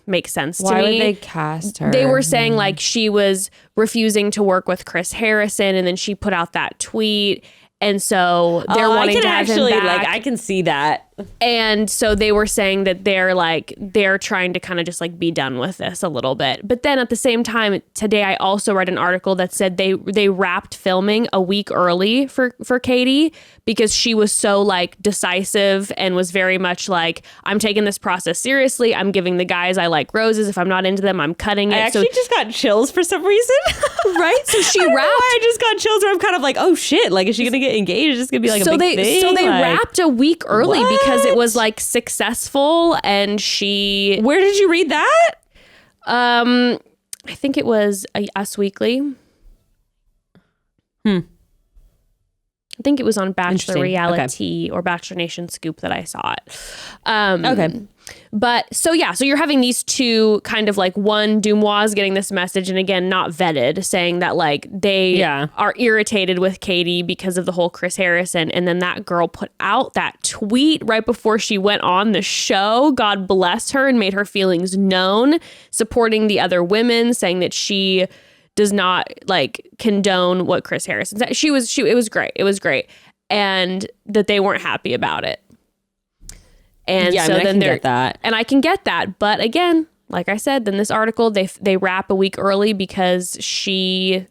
makes sense to me. Why would they cast her? They were saying like she was refusing to work with Chris Harrison, and then she put out that tweet, and so they're wanting to have him back. Like, I can see that. And so they were saying that they're trying to kind of just like be done with this a little bit. But then at the same time, today I also read an article that said they wrapped filming a week early for Katie because she was so like decisive and was very much like, I'm taking this process seriously. I'm giving the guys I like roses. If I'm not into them, I'm cutting it. I actually just got chills for some reason. Right? So she wrapped. I just got chills where I'm kind of like, oh shit, like, is she gonna get engaged? Is this gonna be like a big thing? So they like, wrapped a week early because it was like successful, and she. Where did you read that? I think it was Us Weekly. I think it was on Bachelor Reality or Bachelor Nation Scoop that I saw it. Okay. But so you're having these two kind of like, one, Dumois is getting this message, and again, not vetted, saying that like they are irritated with Katie because of the whole Chris Harrison. And then that girl put out that tweet right before she went on the show. God bless her, and made her feelings known, supporting the other women, saying that she does not like condone what Chris Harrison said. It was great. It was great. And that they weren't happy about it. And so then they're that. And I can get that. But again, like I said, then this article, they wrap a week early because she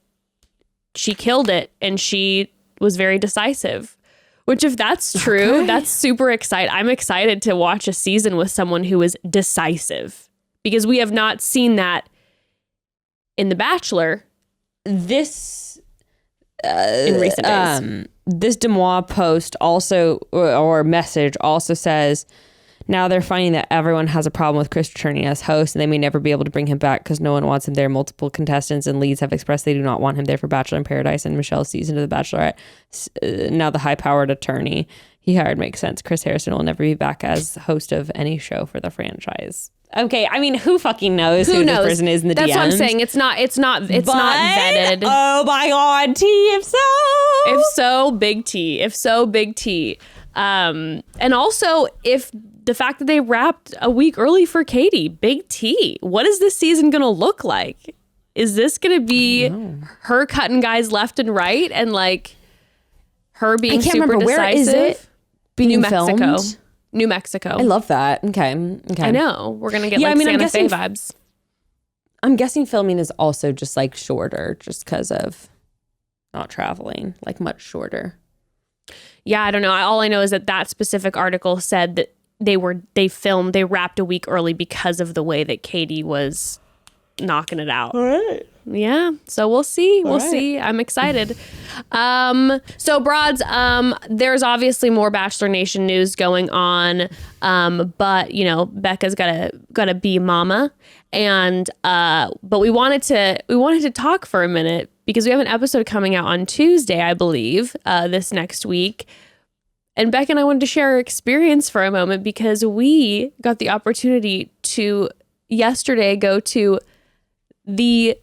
killed it, and she was very decisive. Which, if that's true, that's super exciting. I'm excited to watch a season with someone who is decisive, because we have not seen that in The Bachelor. This in recent days. This Dumois post also, or message also says, now they're finding that everyone has a problem with Chris returning as host, and they may never be able to bring him back because no one wants him there. Multiple contestants and leads have expressed they do not want him there for Bachelor in Paradise and Michelle's season of The Bachelorette. Now the high-powered attorney he hired makes sense. Chris Harrison will never be back as host of any show for the franchise. Okay, I mean, who fucking knows who this person is in the DMs? That's what I'm saying. It's not vetted. Oh my God, T, if so, big T. If so, big T. And also, if the fact that they wrapped a week early for Katie, big T. What is this season going to look like? Is this going to be her cutting guys left and right, and like her being super decisive? Where is it being filmed? New Mexico. I love that. Okay. I know. We're going to get Santa Fe vibes. I'm guessing filming is also just like shorter, just because of not traveling, like much shorter. Yeah, I don't know. All I know is that specific article said that they wrapped a week early because of the way that Katie was knocking it out. All right. Yeah, so we'll see. We'll see. I'm excited. So broads, there's obviously more Bachelor Nation news going on. But you know, Becca's gotta be mama. And but we wanted to talk for a minute because we have an episode coming out on Tuesday, I believe, this next week. And Becca and I wanted to share our experience for a moment because we got the opportunity to yesterday go to the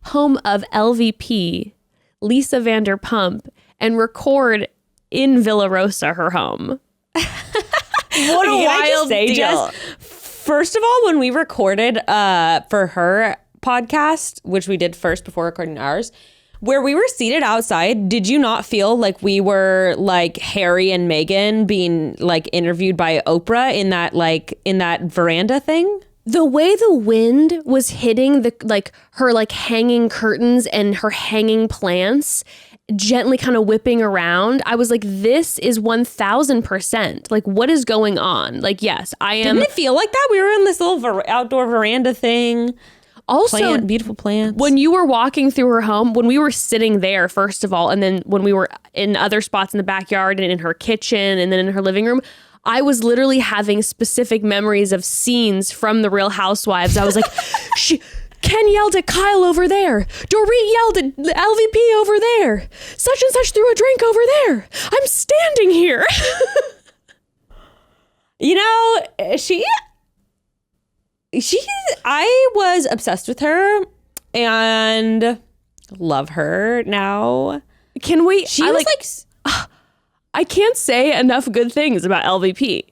home of LVP, Lisa Vanderpump, and record in Villa Rosa, her home. What a wild deal. Jess, first of all, when we recorded for her podcast, which we did first before recording ours, where we were seated outside, did you not feel like we were like Harry and Meghan being like interviewed by Oprah in that veranda thing? The way the wind was hitting her hanging curtains and her hanging plants, gently kind of whipping around, I was like, this is 1000%. Like, what is going on? Like, yes, I am. Didn't it feel like that? We were in this little outdoor veranda thing. Also, beautiful plants. When you were walking through her home, when we were sitting there, first of all, and then when we were in other spots in the backyard and in her kitchen and then in her living room, I was literally having specific memories of scenes from the Real Housewives. I was like, Ken yelled at Kyle over there. Dorit yelled at LVP over there. Such and such threw a drink over there. I'm standing here. You know, I was obsessed with her and love her now. Can we? She was like I can't say enough good things about LVP.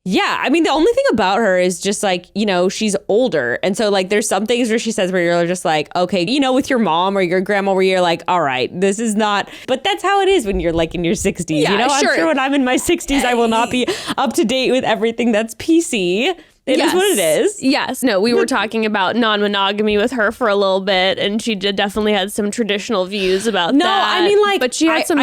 Yeah, I mean, the only thing about her is just like, you know, she's older. And so like there's some things where she says where you're just like, okay, you know, with your mom or your grandma where you're like, all right, this is not. But that's how it is when you're like in your 60s. Yeah, you know, sure. I'm sure when I'm in my 60s, I will not be up to date with everything that's PC. It is what it is. Yes. No, we were talking about non-monogamy with her for a little bit, and she definitely had some traditional views about that. No, I mean, like, but she had some.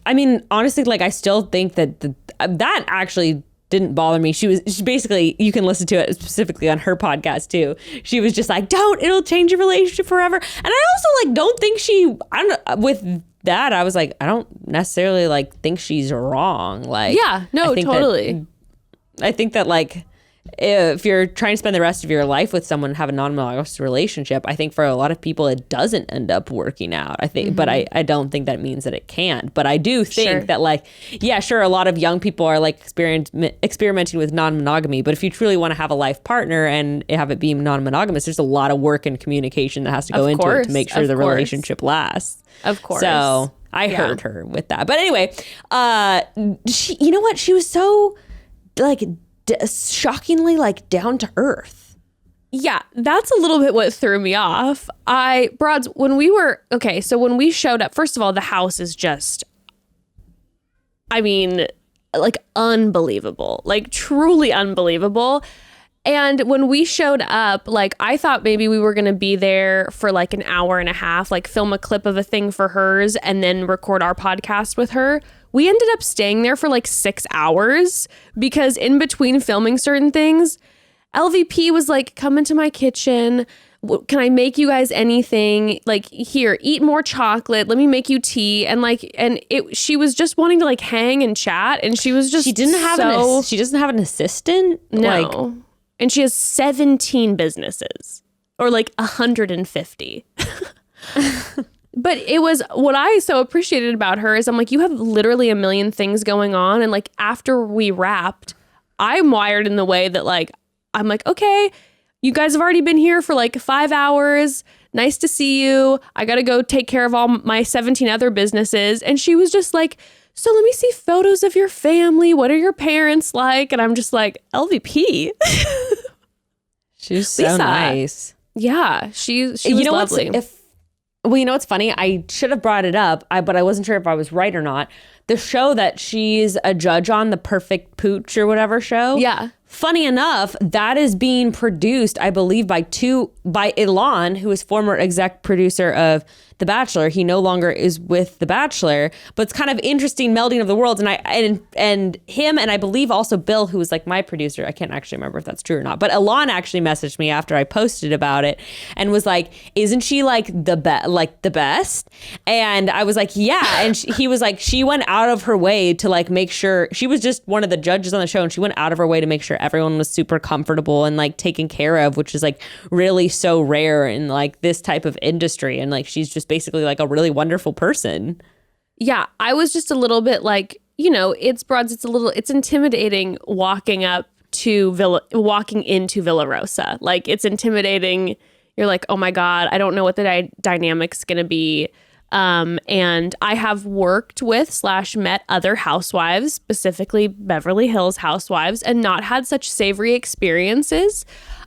I mean, honestly, like, I still think that that actually didn't bother me. She basically, you can listen to it specifically on her podcast too. She was just like, it'll change your relationship forever. And I also like, don't think with that, I was like, I don't necessarily like think she's wrong. Like, yeah, no, totally. I think that like, if you're trying to spend the rest of your life with someone and have a non-monogamous relationship, I think for a lot of people it doesn't end up working out. I think, but I don't think that means that it can't. But I do think that like, yeah, sure, a lot of young people are like experimenting with non-monogamy. But if you truly want to have a life partner and have it be non-monogamous, there's a lot of work and communication that has to go into it to make sure the relationship lasts. Of course. So I heard her with that. But anyway, you know what? She was so like shockingly like down to earth. Yeah, that's a little bit what threw me off. Broads, when we showed up, first of all, the house is just, I mean, like unbelievable, like truly unbelievable. And when we showed up, like I thought maybe we were going to be there for like an hour and a half, like film a clip of a thing for hers and then record our podcast with her. We ended up staying there for like 6 hours because in between filming certain things, LVP was like, come into my kitchen. Can I make you guys anything? Like, here, eat more chocolate. Let me make you tea. And like, she was just wanting to like hang and chat. And she was just, she doesn't have an assistant. No. Like, and she has 17 businesses or like 150. But it was what I so appreciated about her is I'm like, you have literally a million things going on. And like after we wrapped, I'm wired in the way that like, I'm like, okay, you guys have already been here for like 5 hours. Nice to see you. I got to go take care of all my 17 other businesses. And she was just like, so let me see photos of your family. What are your parents like? And I'm just like, LVP. She's so nice. Yeah, she was lovely. Well, you know what's funny? I should have brought it up, but I wasn't sure if I was right or not. The show that she's a judge on, the Perfect Pooch or whatever show. Yeah. Funny enough, that is being produced, I believe, by Elon, who is former exec producer of The Bachelor. He no longer is with The Bachelor, but it's kind of interesting melding of the worlds. And him and I believe also Bill, who was like my producer. I can't actually remember if that's true or not. But Elon actually messaged me after I posted about it and was like, "Isn't she like the best?" And I was like, "Yeah." And he was like, "She went out of her way to like make sure she was just one of the judges on the show, and she went out of her way to make sure everyone was super comfortable and like taken care of, which is like really so rare in like this type of industry. And like she's just basically like a really wonderful person." Yeah, I was just a little bit like, you know, it's intimidating walking into Villa Rosa. Like it's intimidating. You're like, oh my God, I don't know what the dynamic's gonna be. And I have worked with / met other housewives, specifically Beverly Hills housewives, and not had such savory experiences.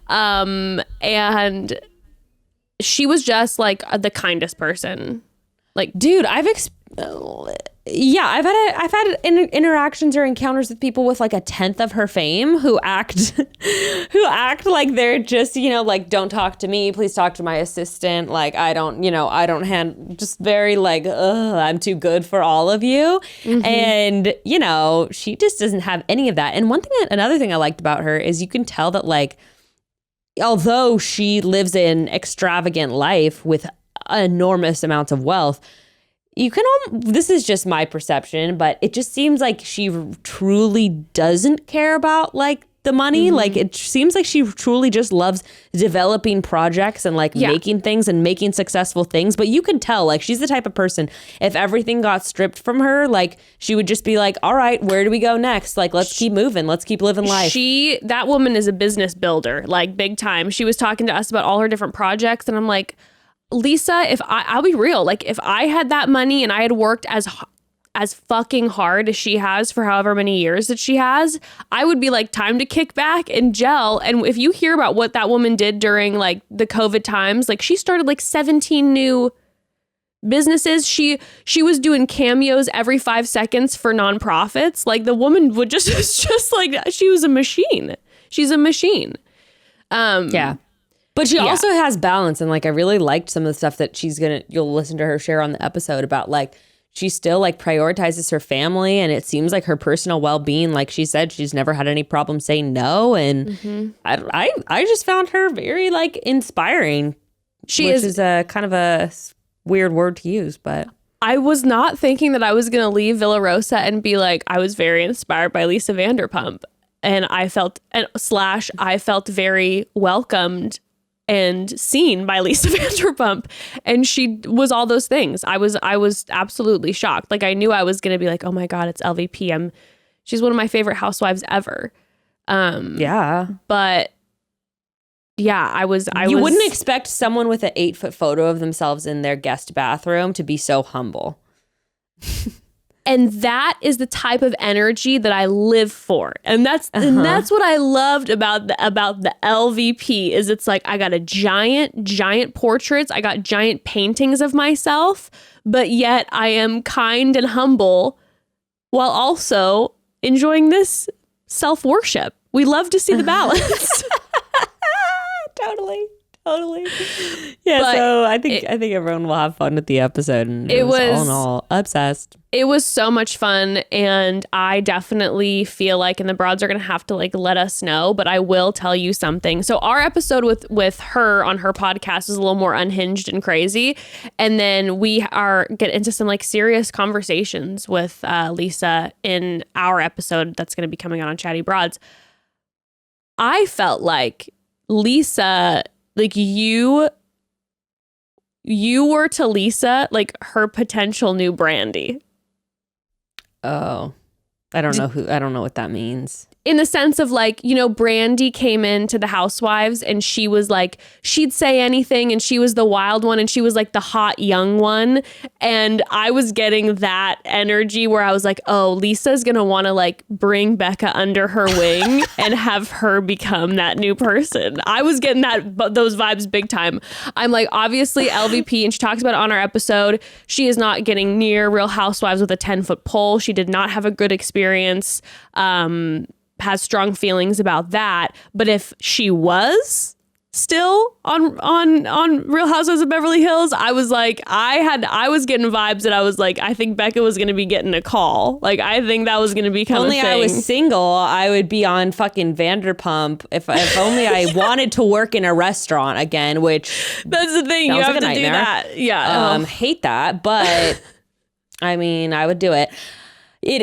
And she was just like the kindest person. Like, dude, Yeah, I've had interactions or encounters with people with like a tenth of her fame who act like they're just, like, don't talk to me, please talk to my assistant. Like, I don't just very like, I'm too good for all of you. Mm-hmm. And, she just doesn't have any of that. And another thing I liked about her is you can tell that, like, although she lives an extravagant life with enormous amounts of wealth, this is just my perception, but it just seems like she truly doesn't care about like the money. Mm-hmm. Like, it seems like she truly just loves developing projects and like making things and making successful things. But you can tell, like, she's the type of person, if everything got stripped from her, like, she would just be like, all right, where do we go next? Like, let's keep moving. Let's keep living life. That woman is a business builder, like, big time. She was talking to us about all her different projects, and I'm like, Lisa, I'll be real, like, if I had that money and I had worked as fucking hard as she has for however many years that she has, I would be like, time to kick back and gel. And if you hear about what that woman did during like the COVID times, like, she started like 17 new businesses. She was doing cameos every 5 seconds for nonprofits. Like, the woman would just like, she was a machine. She's a machine. Yeah. But she also has balance, and like, I really liked some of the stuff that you'll listen to her share on the episode about, like, she still like prioritizes her family, and it seems like her personal well-being, like she said, she's never had any problem saying no. And I just found her very like inspiring. Which is a kind of a weird word to use, but I was not thinking that I was going to leave Villa Rosa and be like, I was very inspired by Lisa Vanderpump, and I felt very welcomed and seen by Lisa Vanderpump, and she was all those things. I was absolutely shocked. Like, I knew I was gonna be like, oh my god, it's LVP. She's one of my favorite housewives ever. But yeah, I wouldn't expect someone with an 8-foot photo of themselves in their guest bathroom to be so humble. And that is the type of energy that I live for. And that's what I loved about the LVP is it's like, I got a giant portraits. I got giant paintings of myself, but yet I am kind and humble while also enjoying this self-worship. We love to see the balance. Totally. Yeah, but so I think everyone will have fun with the episode, and it was all in all obsessed. It was so much fun, and I definitely feel like, and the broads are gonna have to like let us know, but I will tell you something. So our episode with her on her podcast is a little more unhinged and crazy, and then we get into some like serious conversations with Lisa in our episode that's gonna be coming out on Chatty Broads. I felt like Lisa, like, you were to Lisa like her potential new Brandy. Oh, I don't know what that means. In the sense of like, Brandy came into the Housewives and she was like, she'd say anything and she was the wild one and she was like the hot young one. And I was getting that energy where I was like, oh, Lisa's going to want to like bring Becca under her wing and have her become that new person. I was getting those vibes big time. I'm like, obviously LVP, and she talks about it on our episode, she is not getting near Real Housewives with a 10-foot pole. She did not have a good experience. Has strong feelings about that, but if she was still on Real Housewives of Beverly Hills, I was like, I was getting vibes that I was like, I think Becca was gonna be getting a call. Like, I think that was gonna become only a thing. I was single, I would be on fucking Vanderpump if only I wanted to work in a restaurant again, which that's the thing, you have to do that. Yeah. Hate that, but I mean, I would do it.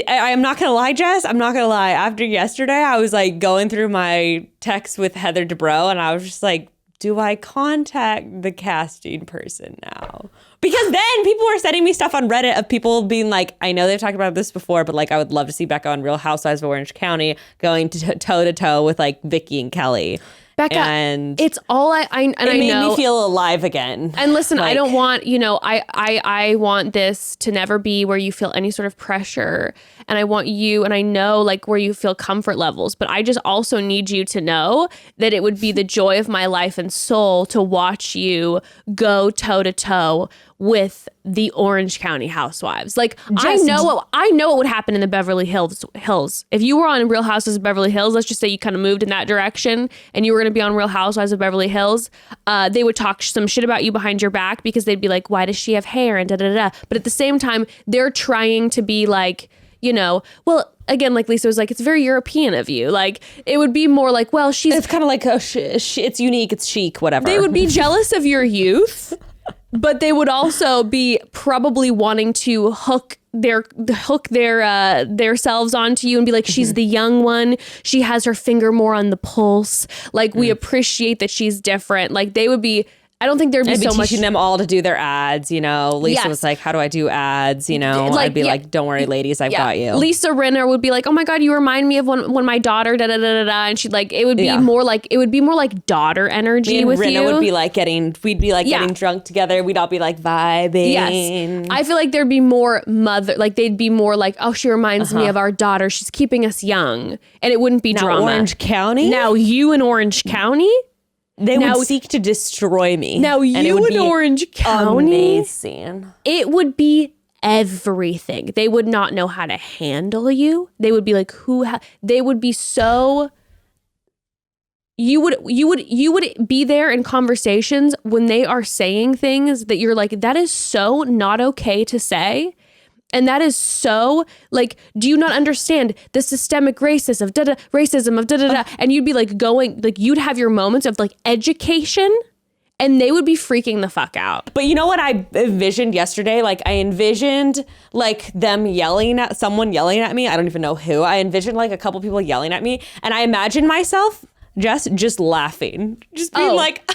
I'm not gonna lie, Jess. I'm not gonna lie. After yesterday, I was like going through my texts with Heather Dubrow, and I was just like, do I contact the casting person now? Because then people were sending me stuff on Reddit of people being like, I know they've talked about this before, but like, I would love to see Becca on Real Housewives of Orange County going toe to toe with like Vicky and Kelly. Becca, and it's all I made me feel alive again. And listen, like, I don't want, I want this to never be where you feel any sort of pressure. And I want you, and I know like where you feel comfort levels, but I just also need you to know that it would be the joy of my life and soul to watch you go toe to toe with the Orange County Housewives. Like, I Just- know what would happen in the Beverly Hills. If you were on Real Housewives of Beverly Hills, let's just say you kind of moved in that direction and you were going to be on Real Housewives of Beverly Hills, they would talk some shit about you behind your back because they'd be like, why does she have hair and da-da-da. But at the same time, they're trying to be like, you know, well, again, like Lisa was like, it's very European of you. Like, it would be more like, well, It's kind of like, it's unique, it's chic, whatever. they would be jealous of your youth, but they would also be probably wanting to hook their selves onto you and be like, she's the young one. She has her finger more on the pulse. Like, we appreciate that she's different. Like, they would be. I don't think there'd be so much. teaching them all to do their ads, you know. Lisa was like, how do I do ads, you know? Like, I'd be like, don't worry, ladies, I've got you. Lisa Rinna would be like, oh my God, you remind me of when my daughter da da da da da, and she'd like, it would be more like daughter energy. Me and with Rinna you. would be like getting drunk together. We'd all be like vibing. Yes. I feel like there'd be more they'd be more like, oh, she reminds me of our daughter. She's keeping us young. And it wouldn't be Now, drama. Orange County? Now you in Orange County? They would seek to destroy me. Now you in Orange County? Amazing. It would be everything. They would not know how to handle you. They would be like, they would be so... You would be there in conversations when they are saying things that you're like, that is so not okay to say. And that is so, like, do you not understand the systemic racism of da-da-da? And you'd be like you'd have your moments of like education and they would be freaking the fuck out. But you know what I envisioned yesterday? Like, I envisioned like someone yelling at me. I don't even know who. I envisioned like a couple people yelling at me. And I imagined myself just laughing. Just being like...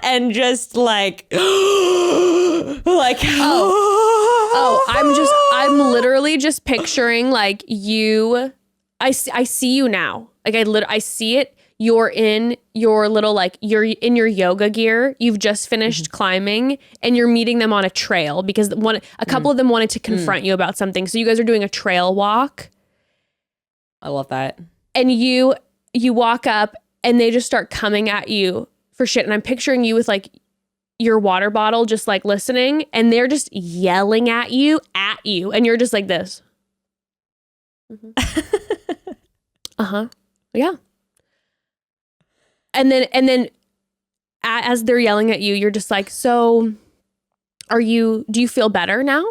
and just like, like, I'm literally just picturing like you, I see you now. Like I see it. You're in your little, like you're in your yoga gear. You've just finished climbing and you're meeting them on a trail because a couple of them wanted to confront you about something. So you guys are doing a trail walk. I love that. And you walk up and they just start coming at you for shit. And I'm picturing you with like your water bottle, just like listening, and they're just yelling at you. And you're just like this. Yeah. And then as they're yelling at you, you're just like, so do you feel better now?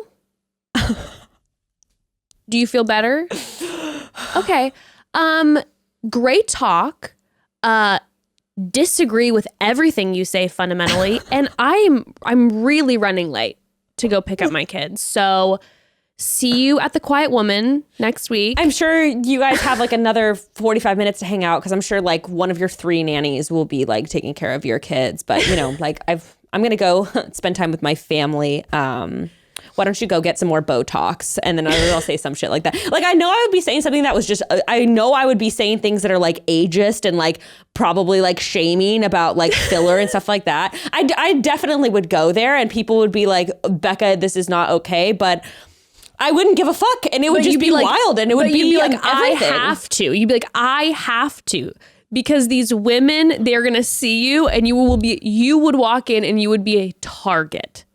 Do you feel better? Okay. Great talk. Disagree with everything you say fundamentally, and I'm really running late to go pick up my kids. So see you at the Quiet Woman next week. I'm sure you guys have like another 45 minutes to hang out because I'm sure like one of your 3 nannies will be like taking care of your kids. But you know, like I'm gonna go spend time with my family. Why don't you go get some more Botox? And then I'll say some shit like that. Like, I know I would be saying something that was just, I know I would be saying things that are like ageist and like probably like shaming about like filler and stuff like that. I definitely would go there and people would be like, Becca, this is not okay. But I wouldn't give a fuck. And it would just be like, wild. And it would be like, I have to. You'd be like, I have to. Because these women, they're going to see you and you would walk in and you would be a target.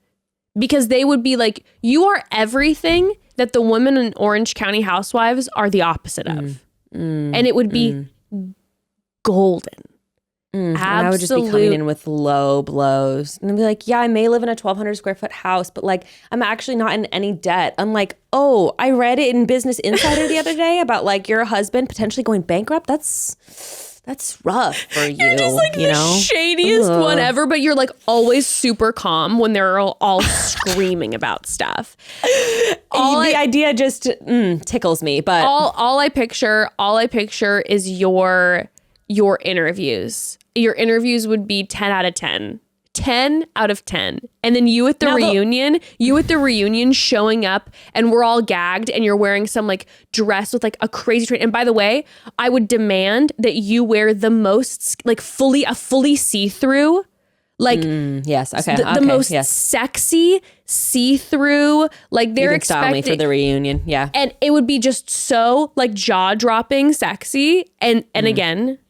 Because they would be like, you are everything that the women in Orange County Housewives are the opposite of. And it would be golden. And I would just be coming in with low blows. And I'd be like, yeah, I may live in a 1,200 square foot house, but like, I'm actually not in any debt. I'm like, oh, I read it in Business Insider the other day about like your husband potentially going bankrupt. That's rough for you. You're just like the shadiest one ever, but you're like always super calm when they're all screaming about stuff. The idea just tickles me, but all I picture is your interviews. Your interviews would be 10 out of 10. 10 out of 10. And then you at the reunion showing up and we're all gagged and you're wearing some like dress with like a crazy train. And by the way, I would demand that you wear the most like fully see-through, like yes, okay, the most sexy see-through, like they're expecting me for the reunion. Yeah. And it would be just so like jaw-dropping sexy and again,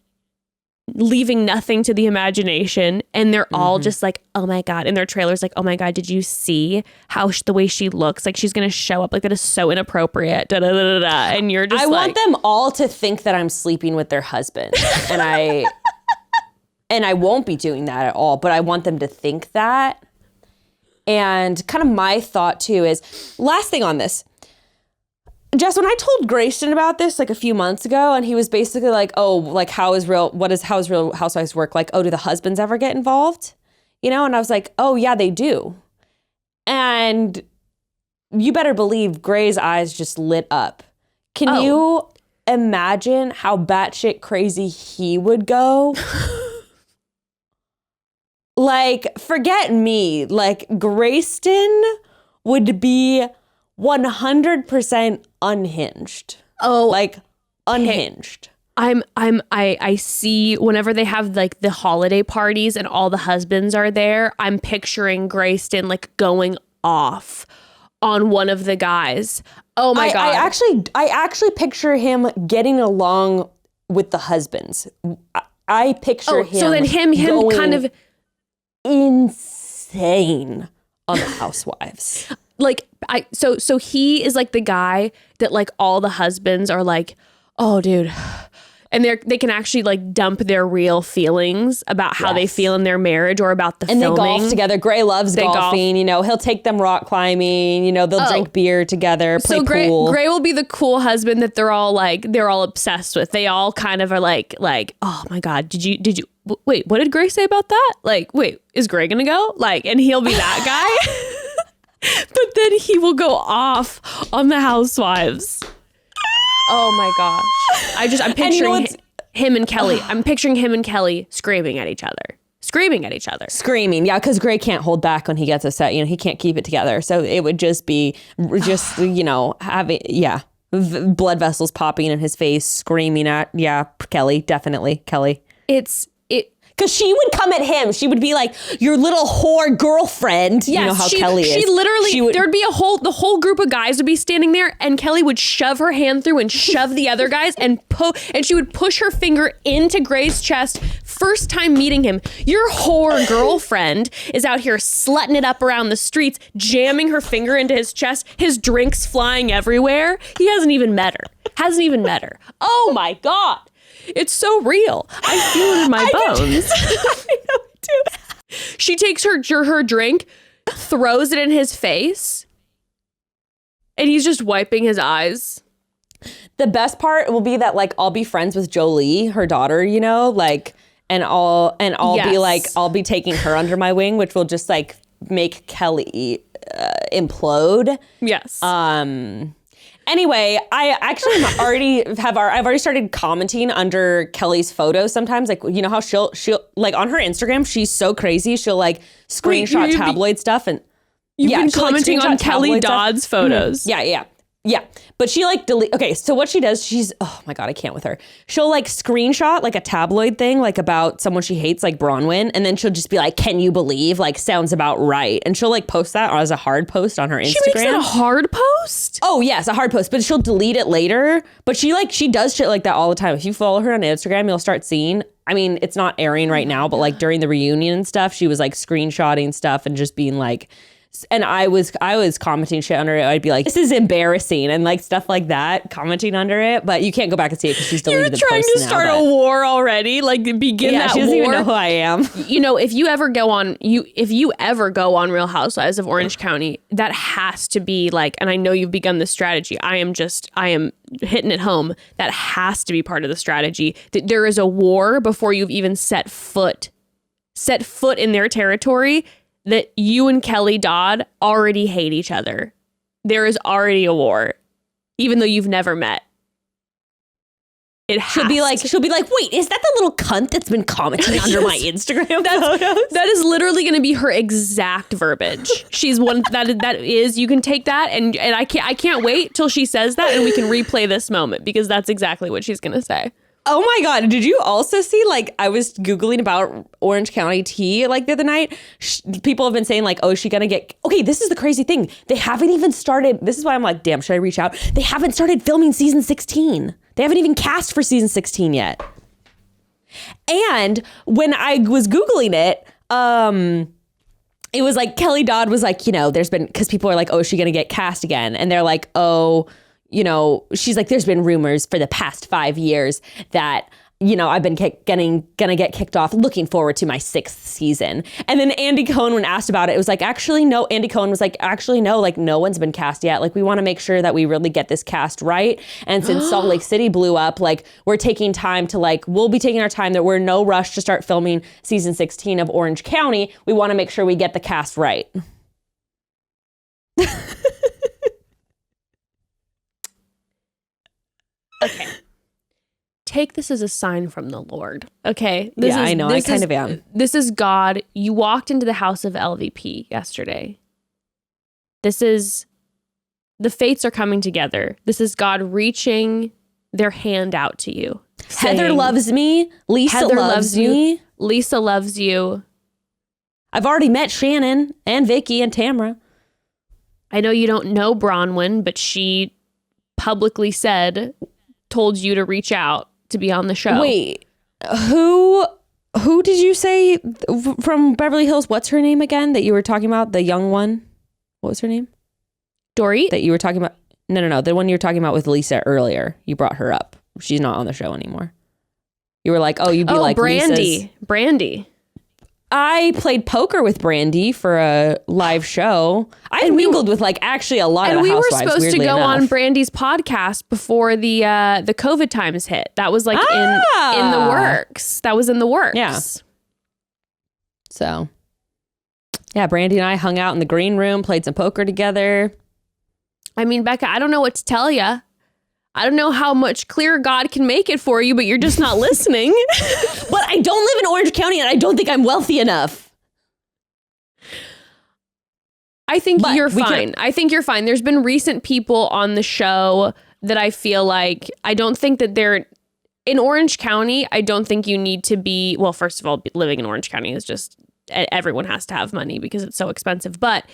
leaving nothing to the imagination. And they're all just like, oh my God. In their trailers, like, oh my God, did you see how the way she looks? Like she's going to show up. Like that is so inappropriate. Da, da, da, da, da. And you're just I want them all to think that I'm sleeping with their husband. And I won't be doing that at all, but I want them to think that. And kind of my thought too is, last thing on this, Jess, when I told Grayson about this like a few months ago, and he was basically like, oh, like how is Real Housewives work? Like, oh, do the husbands ever get involved? You know? And I was like, oh yeah, they do. And you better believe Gray's eyes just lit up. Can you imagine how batshit crazy he would go? Like, forget me. Like, Grayston would be 100% unhinged. Oh, like unhinged. I see whenever they have like the holiday parties and all the husbands are there, I'm picturing Grayston like going off on one of the guys. Oh my God. I actually picture him getting along with the husbands. I picture him. So then him going kind of insane on the Housewives. Like so he is like the guy that like all the husbands are like, oh dude, and they can actually like dump their real feelings about how they feel in their marriage or about the filming. And they golf together. Gray loves golfing. You know, he'll take them rock climbing. You know, they'll drink beer together, play pool. Gray will be the cool husband that they're all obsessed with. They all kind of are like, oh my God, did you wait? What did Gray say about that? Like, wait, is Gray gonna go? Like, and he'll be that guy. But then he will go off on the Housewives. Oh my gosh. I'm picturing him and Kelly. I'm picturing him and Kelly screaming at each other. Screaming, yeah, because Gray can't hold back when he gets upset. You know, he can't keep it together. So it would just be, you know, having, blood vessels popping in his face, screaming at, Kelly, definitely, Kelly. Because she would come at him. She would be like, your little whore girlfriend. Yes, you know how Kelly is. She literally, there'd be the whole group of guys would be standing there and Kelly would shove her hand through and shove the other guys and she would push her finger into Gray's chest. First time meeting him, your whore girlfriend is out here slutting it up around the streets, jamming her finger into his chest, his drinks flying everywhere. He hasn't even met her. Oh my God. It's so real. I feel it in my bones. I know too. She takes her drink, throws it in his face, and he's just wiping his eyes. The best part will be that like I'll be friends with Jolie, her daughter, you know, like, and I'll be like, I'll be taking her under my wing, which will just like make Kelly implode. Yes. Anyway, I actually I've already started commenting under Kelly's photos sometimes. Like, you know how she'll like on her Instagram, she's so crazy. She'll like screenshot tabloid stuff and you've been commenting on Kelly Dodd's photos. Mm-hmm. Yeah. But she like okay, so what she does, oh my God, I can't with her. She'll like screenshot like a tabloid thing, like about someone she hates, like Bronwyn, and then she'll just be like, can you believe? Like, sounds about right. And she'll like post that as a hard post on her Instagram. She makes it a hard post? Oh yes, a hard post, but she'll delete it later. But she does shit like that all the time. If you follow her on Instagram, you'll start seeing, I mean, it's not airing right now, but like during the reunion and stuff, she was like screenshotting stuff and just being like, and I was commenting shit under it. I'd be like, this is embarrassing and like stuff like that, commenting under it. But you can't go back and see it because she's deleted the post now. You're trying to start a war already, like begin that war. She doesn't even know who I am. You know, if you ever go on Real Housewives of Orange County, that has to be like, and I know you've begun this strategy. I am hitting it home. That has to be part of the strategy. That there is a war before you've even set foot in their territory. That you and Kelly Dodd already hate each other. There is already a war, even though you've never met. She'll be like, wait, is that the little cunt that's been commenting under my Instagram photos? That is literally going to be her exact verbiage. She's one that is. You can take that, and I can't wait till she says that, and we can replay this moment because that's exactly what she's going to say. Oh my God. Did you also see, like, I was Googling about Orange County tea, like, the other night. People have been saying, like, oh, is she going to get... Okay, this is the crazy thing. They haven't even started... This is why I'm like, damn, should I reach out? They haven't started filming season 16. They haven't even cast for season 16 yet. And when I was Googling it, it was like Kelly Dodd was like, there's been, because people are like, oh, is she going to get cast again? And they're like, oh, she's like, there's been rumors for the past 5 years that, I've been gonna get kicked off, looking forward to my 6th season. And then Andy Cohen, when asked about it, was like, actually, no. Andy Cohen was like, actually, no, like no one's been cast yet. Like we want to make sure that we really get this cast right. And since Salt Lake City blew up, like we're taking time to we'll be taking our time, that we're in no rush to start filming season 16 of Orange County. We want to make sure we get the cast right. Okay. Take this as a sign from the Lord. Okay. I know. I kind of am. This is God. You walked into the house of LVP yesterday. This is, the fates are coming together. This is God reaching their hand out to you. Heather loves me. Lisa loves me. Lisa loves you. I've already met Shannon and Vicky and Tamra. I know you don't know Bronwyn, but she publicly told you to reach out to be on the show. Wait, who did you say from Beverly Hills? What's her name again that you were talking about? The young one? What was her name? Dorit? That you were talking about? No. The one you were talking about with Lisa earlier. You brought her up. She's not on the show anymore. You were like, oh, you'd be like Brandy. Brandy. I played poker with Brandy for a live show. I mingled with actually a lot of the Housewives. And we were supposed to go on Brandy's podcast before the COVID times hit. That was in the works. That was in the works. Yeah. So, yeah, Brandy and I hung out in the green room, played some poker together. I mean, Becca, I don't know what to tell you. I don't know how much clearer God can make it for you, but you're just not listening. But I don't live in Orange County and I don't think I'm wealthy enough. I think you're fine. I think you're fine. There's been recent people on the show that I feel like, I don't think that they're in Orange County. I don't think you need to be, well, first of all, living in Orange County is just, everyone has to have money because it's so expensive, but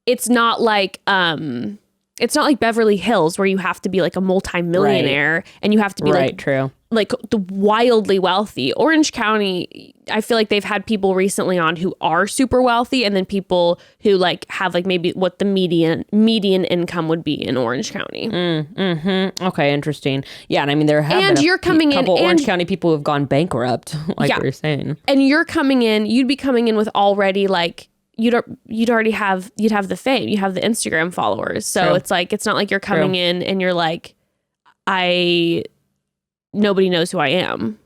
it's not like Beverly Hills where you have to be like a multimillionaire and you have to be like wildly wealthy. Orange County, I feel like they've had people recently on who are super wealthy, and then people who have maybe what the median income would be in Orange County. Okay, interesting. Yeah, and I mean there have been a couple Orange County people who have gone bankrupt, like you were saying. And you'd be coming in with already you'd have the fame, you have the Instagram followers. So True. It's not like you're coming in and you're like, nobody knows who I am.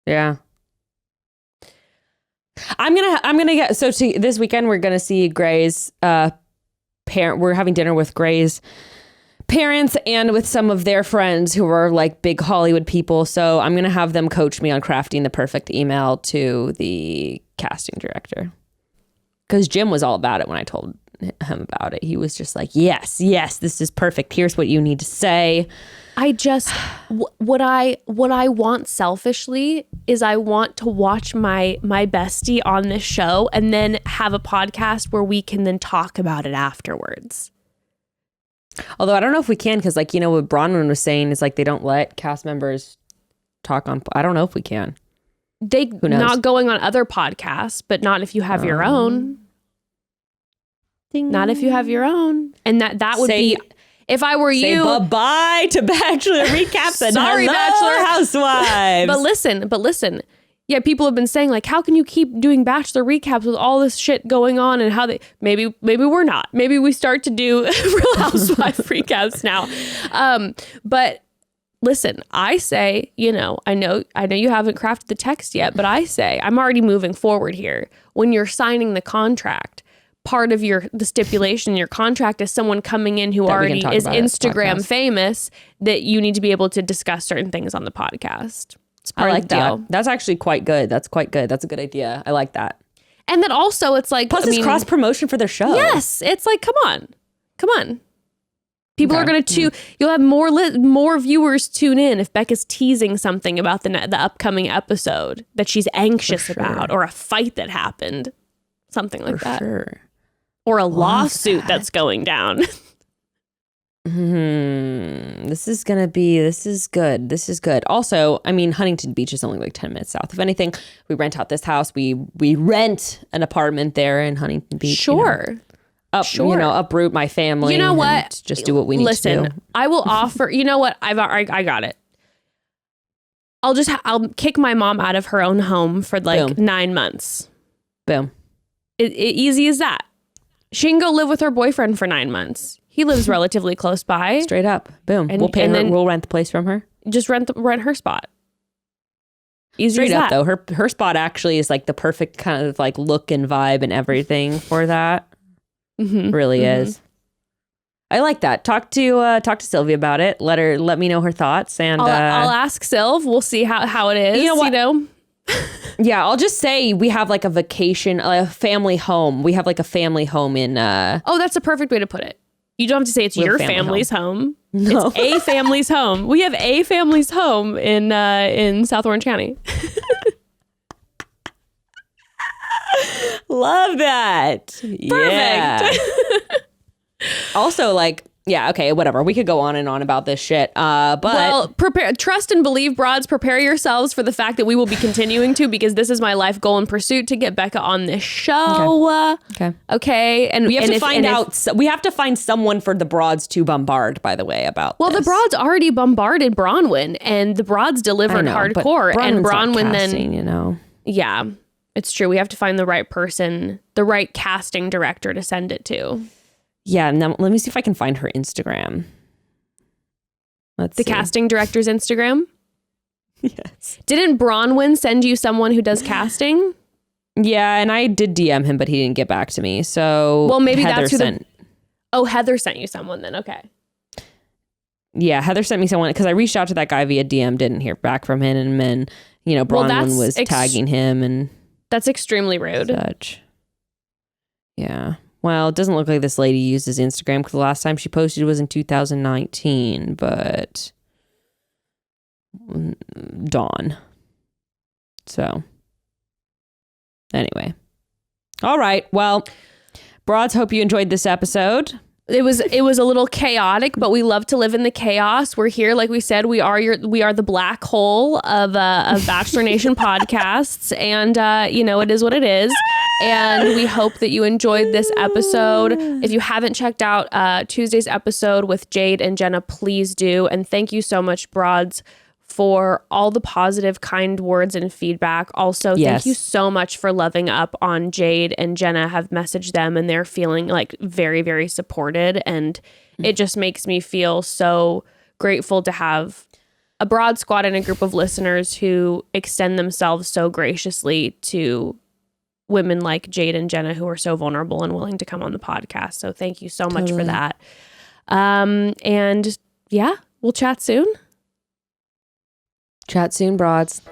Yeah. I'm gonna get, so this weekend we're gonna see Gray's we're having dinner with Gray's parents and with some of their friends who are big Hollywood people. So I'm gonna have them coach me on crafting the perfect email to the casting director. Because Jim was all about it when I told him about it. He was just like, yes, this is perfect. Here's what you need to say. I just, what I want selfishly is I want to watch my bestie on this show and then have a podcast where we can then talk about it afterwards. Although I don't know if we can, because what Bronwyn was saying is they don't let cast members talk on, I don't know if we can. They not going on other podcasts, but not if you have your own. Ding. Not if you have your own. And that would be, if I were you. Bye-bye to Bachelor recaps and sorry, Bachelor Housewives. But listen. Yeah, people have been saying how can you keep doing Bachelor recaps with all this shit going on, and how they, maybe we're not. Maybe we start to do Real Housewives recaps now. But listen, I say, I know you haven't crafted the text yet, but I say, I'm already moving forward here. When you're signing the contract, part of the stipulation in your contract is someone coming in who already is Instagram famous, that you need to be able to discuss certain things on the podcast. I like that. That's actually quite good. That's quite good. That's a good idea. I like that. And then also it's plus it's cross promotion for their show. Yes. It's come on. People are going to you'll have more viewers tune in if Becca's teasing something about the upcoming episode that she's anxious about, or a fight that happened, something like that. Sure. Or a lawsuit that's going down. This is good. This is good. Also, I mean, Huntington Beach is only like 10 minutes south. If anything, we rent out this house. We rent an apartment there in Huntington Beach. Sure. Uproot my family. You know what? Just do what we need to do. I will offer, you know what? I got it. I'll kick my mom out of her own home for like 9 months. Boom. Easy as that. She can go live with her boyfriend for 9 months. He lives relatively close by. Straight up. Boom. We'll pay her. We'll rent the place from her. Just rent her spot. Easy Straight as up that. though. Her spot actually is like the perfect kind of like look and vibe and everything for that. Really is. I like that. Talk to Sylvia about it. Let me know her thoughts, and I'll ask Sylv. We'll see how it is. You know what? You know? Yeah, I'll just say we have like a vacation, a family home. We have like a family home in. Oh, that's a perfect way to put it. You don't have to say it's your family's home. No. It's a family's home. We have a family's home in South Orange County. Love that. Perfect. Yeah. Also, like, yeah, okay, whatever. We could go on and on about this shit. But trust and believe, broads. Prepare yourselves for the fact that we will be continuing to, because this is my life goal and pursuit, to get Becca on this show. Okay. And we have we have to find someone for the broads to bombard, by the way, about the broads already bombarded Bronwyn, and the broads delivered hardcore. And Bronwyn casting, then, yeah, it's true. We have to find the right person, the right casting director to send it to. Yeah, now let me see if I can find her Instagram. Let's see. Casting director's Instagram? Yes. Didn't Bronwyn send you someone who does casting? Yeah, and I did DM him, but he didn't get back to me. So well, maybe Heather that's who Heather sent you someone then. Okay. Yeah, Heather sent me someone because I reached out to that guy via DM, didn't hear back from him, and then Bronwyn was tagging him, and that's extremely rude. Such. Yeah. Well, it doesn't look like this lady uses Instagram because the last time she posted was in 2019, but Dawn. So, anyway. All right. Well, broads, hope you enjoyed this episode. It was a little chaotic, but we love to live in the chaos. We're here, like we said, we are the black hole of Bachelor Nation podcasts, and it is what it is. And we hope that you enjoyed this episode. If you haven't checked out Tuesday's episode with Jade and Jenna, please do. And thank you so much, broads, for all the positive, kind words and feedback. Also, thank you so much for loving up on Jade and Jenna. Have messaged them, and they're feeling like very, very supported. And it just makes me feel so grateful to have a broad squad and a group of listeners who extend themselves so graciously to women like Jade and Jenna, who are so vulnerable and willing to come on the podcast. So thank you so much for that. And yeah, we'll chat soon. Chat soon, broads.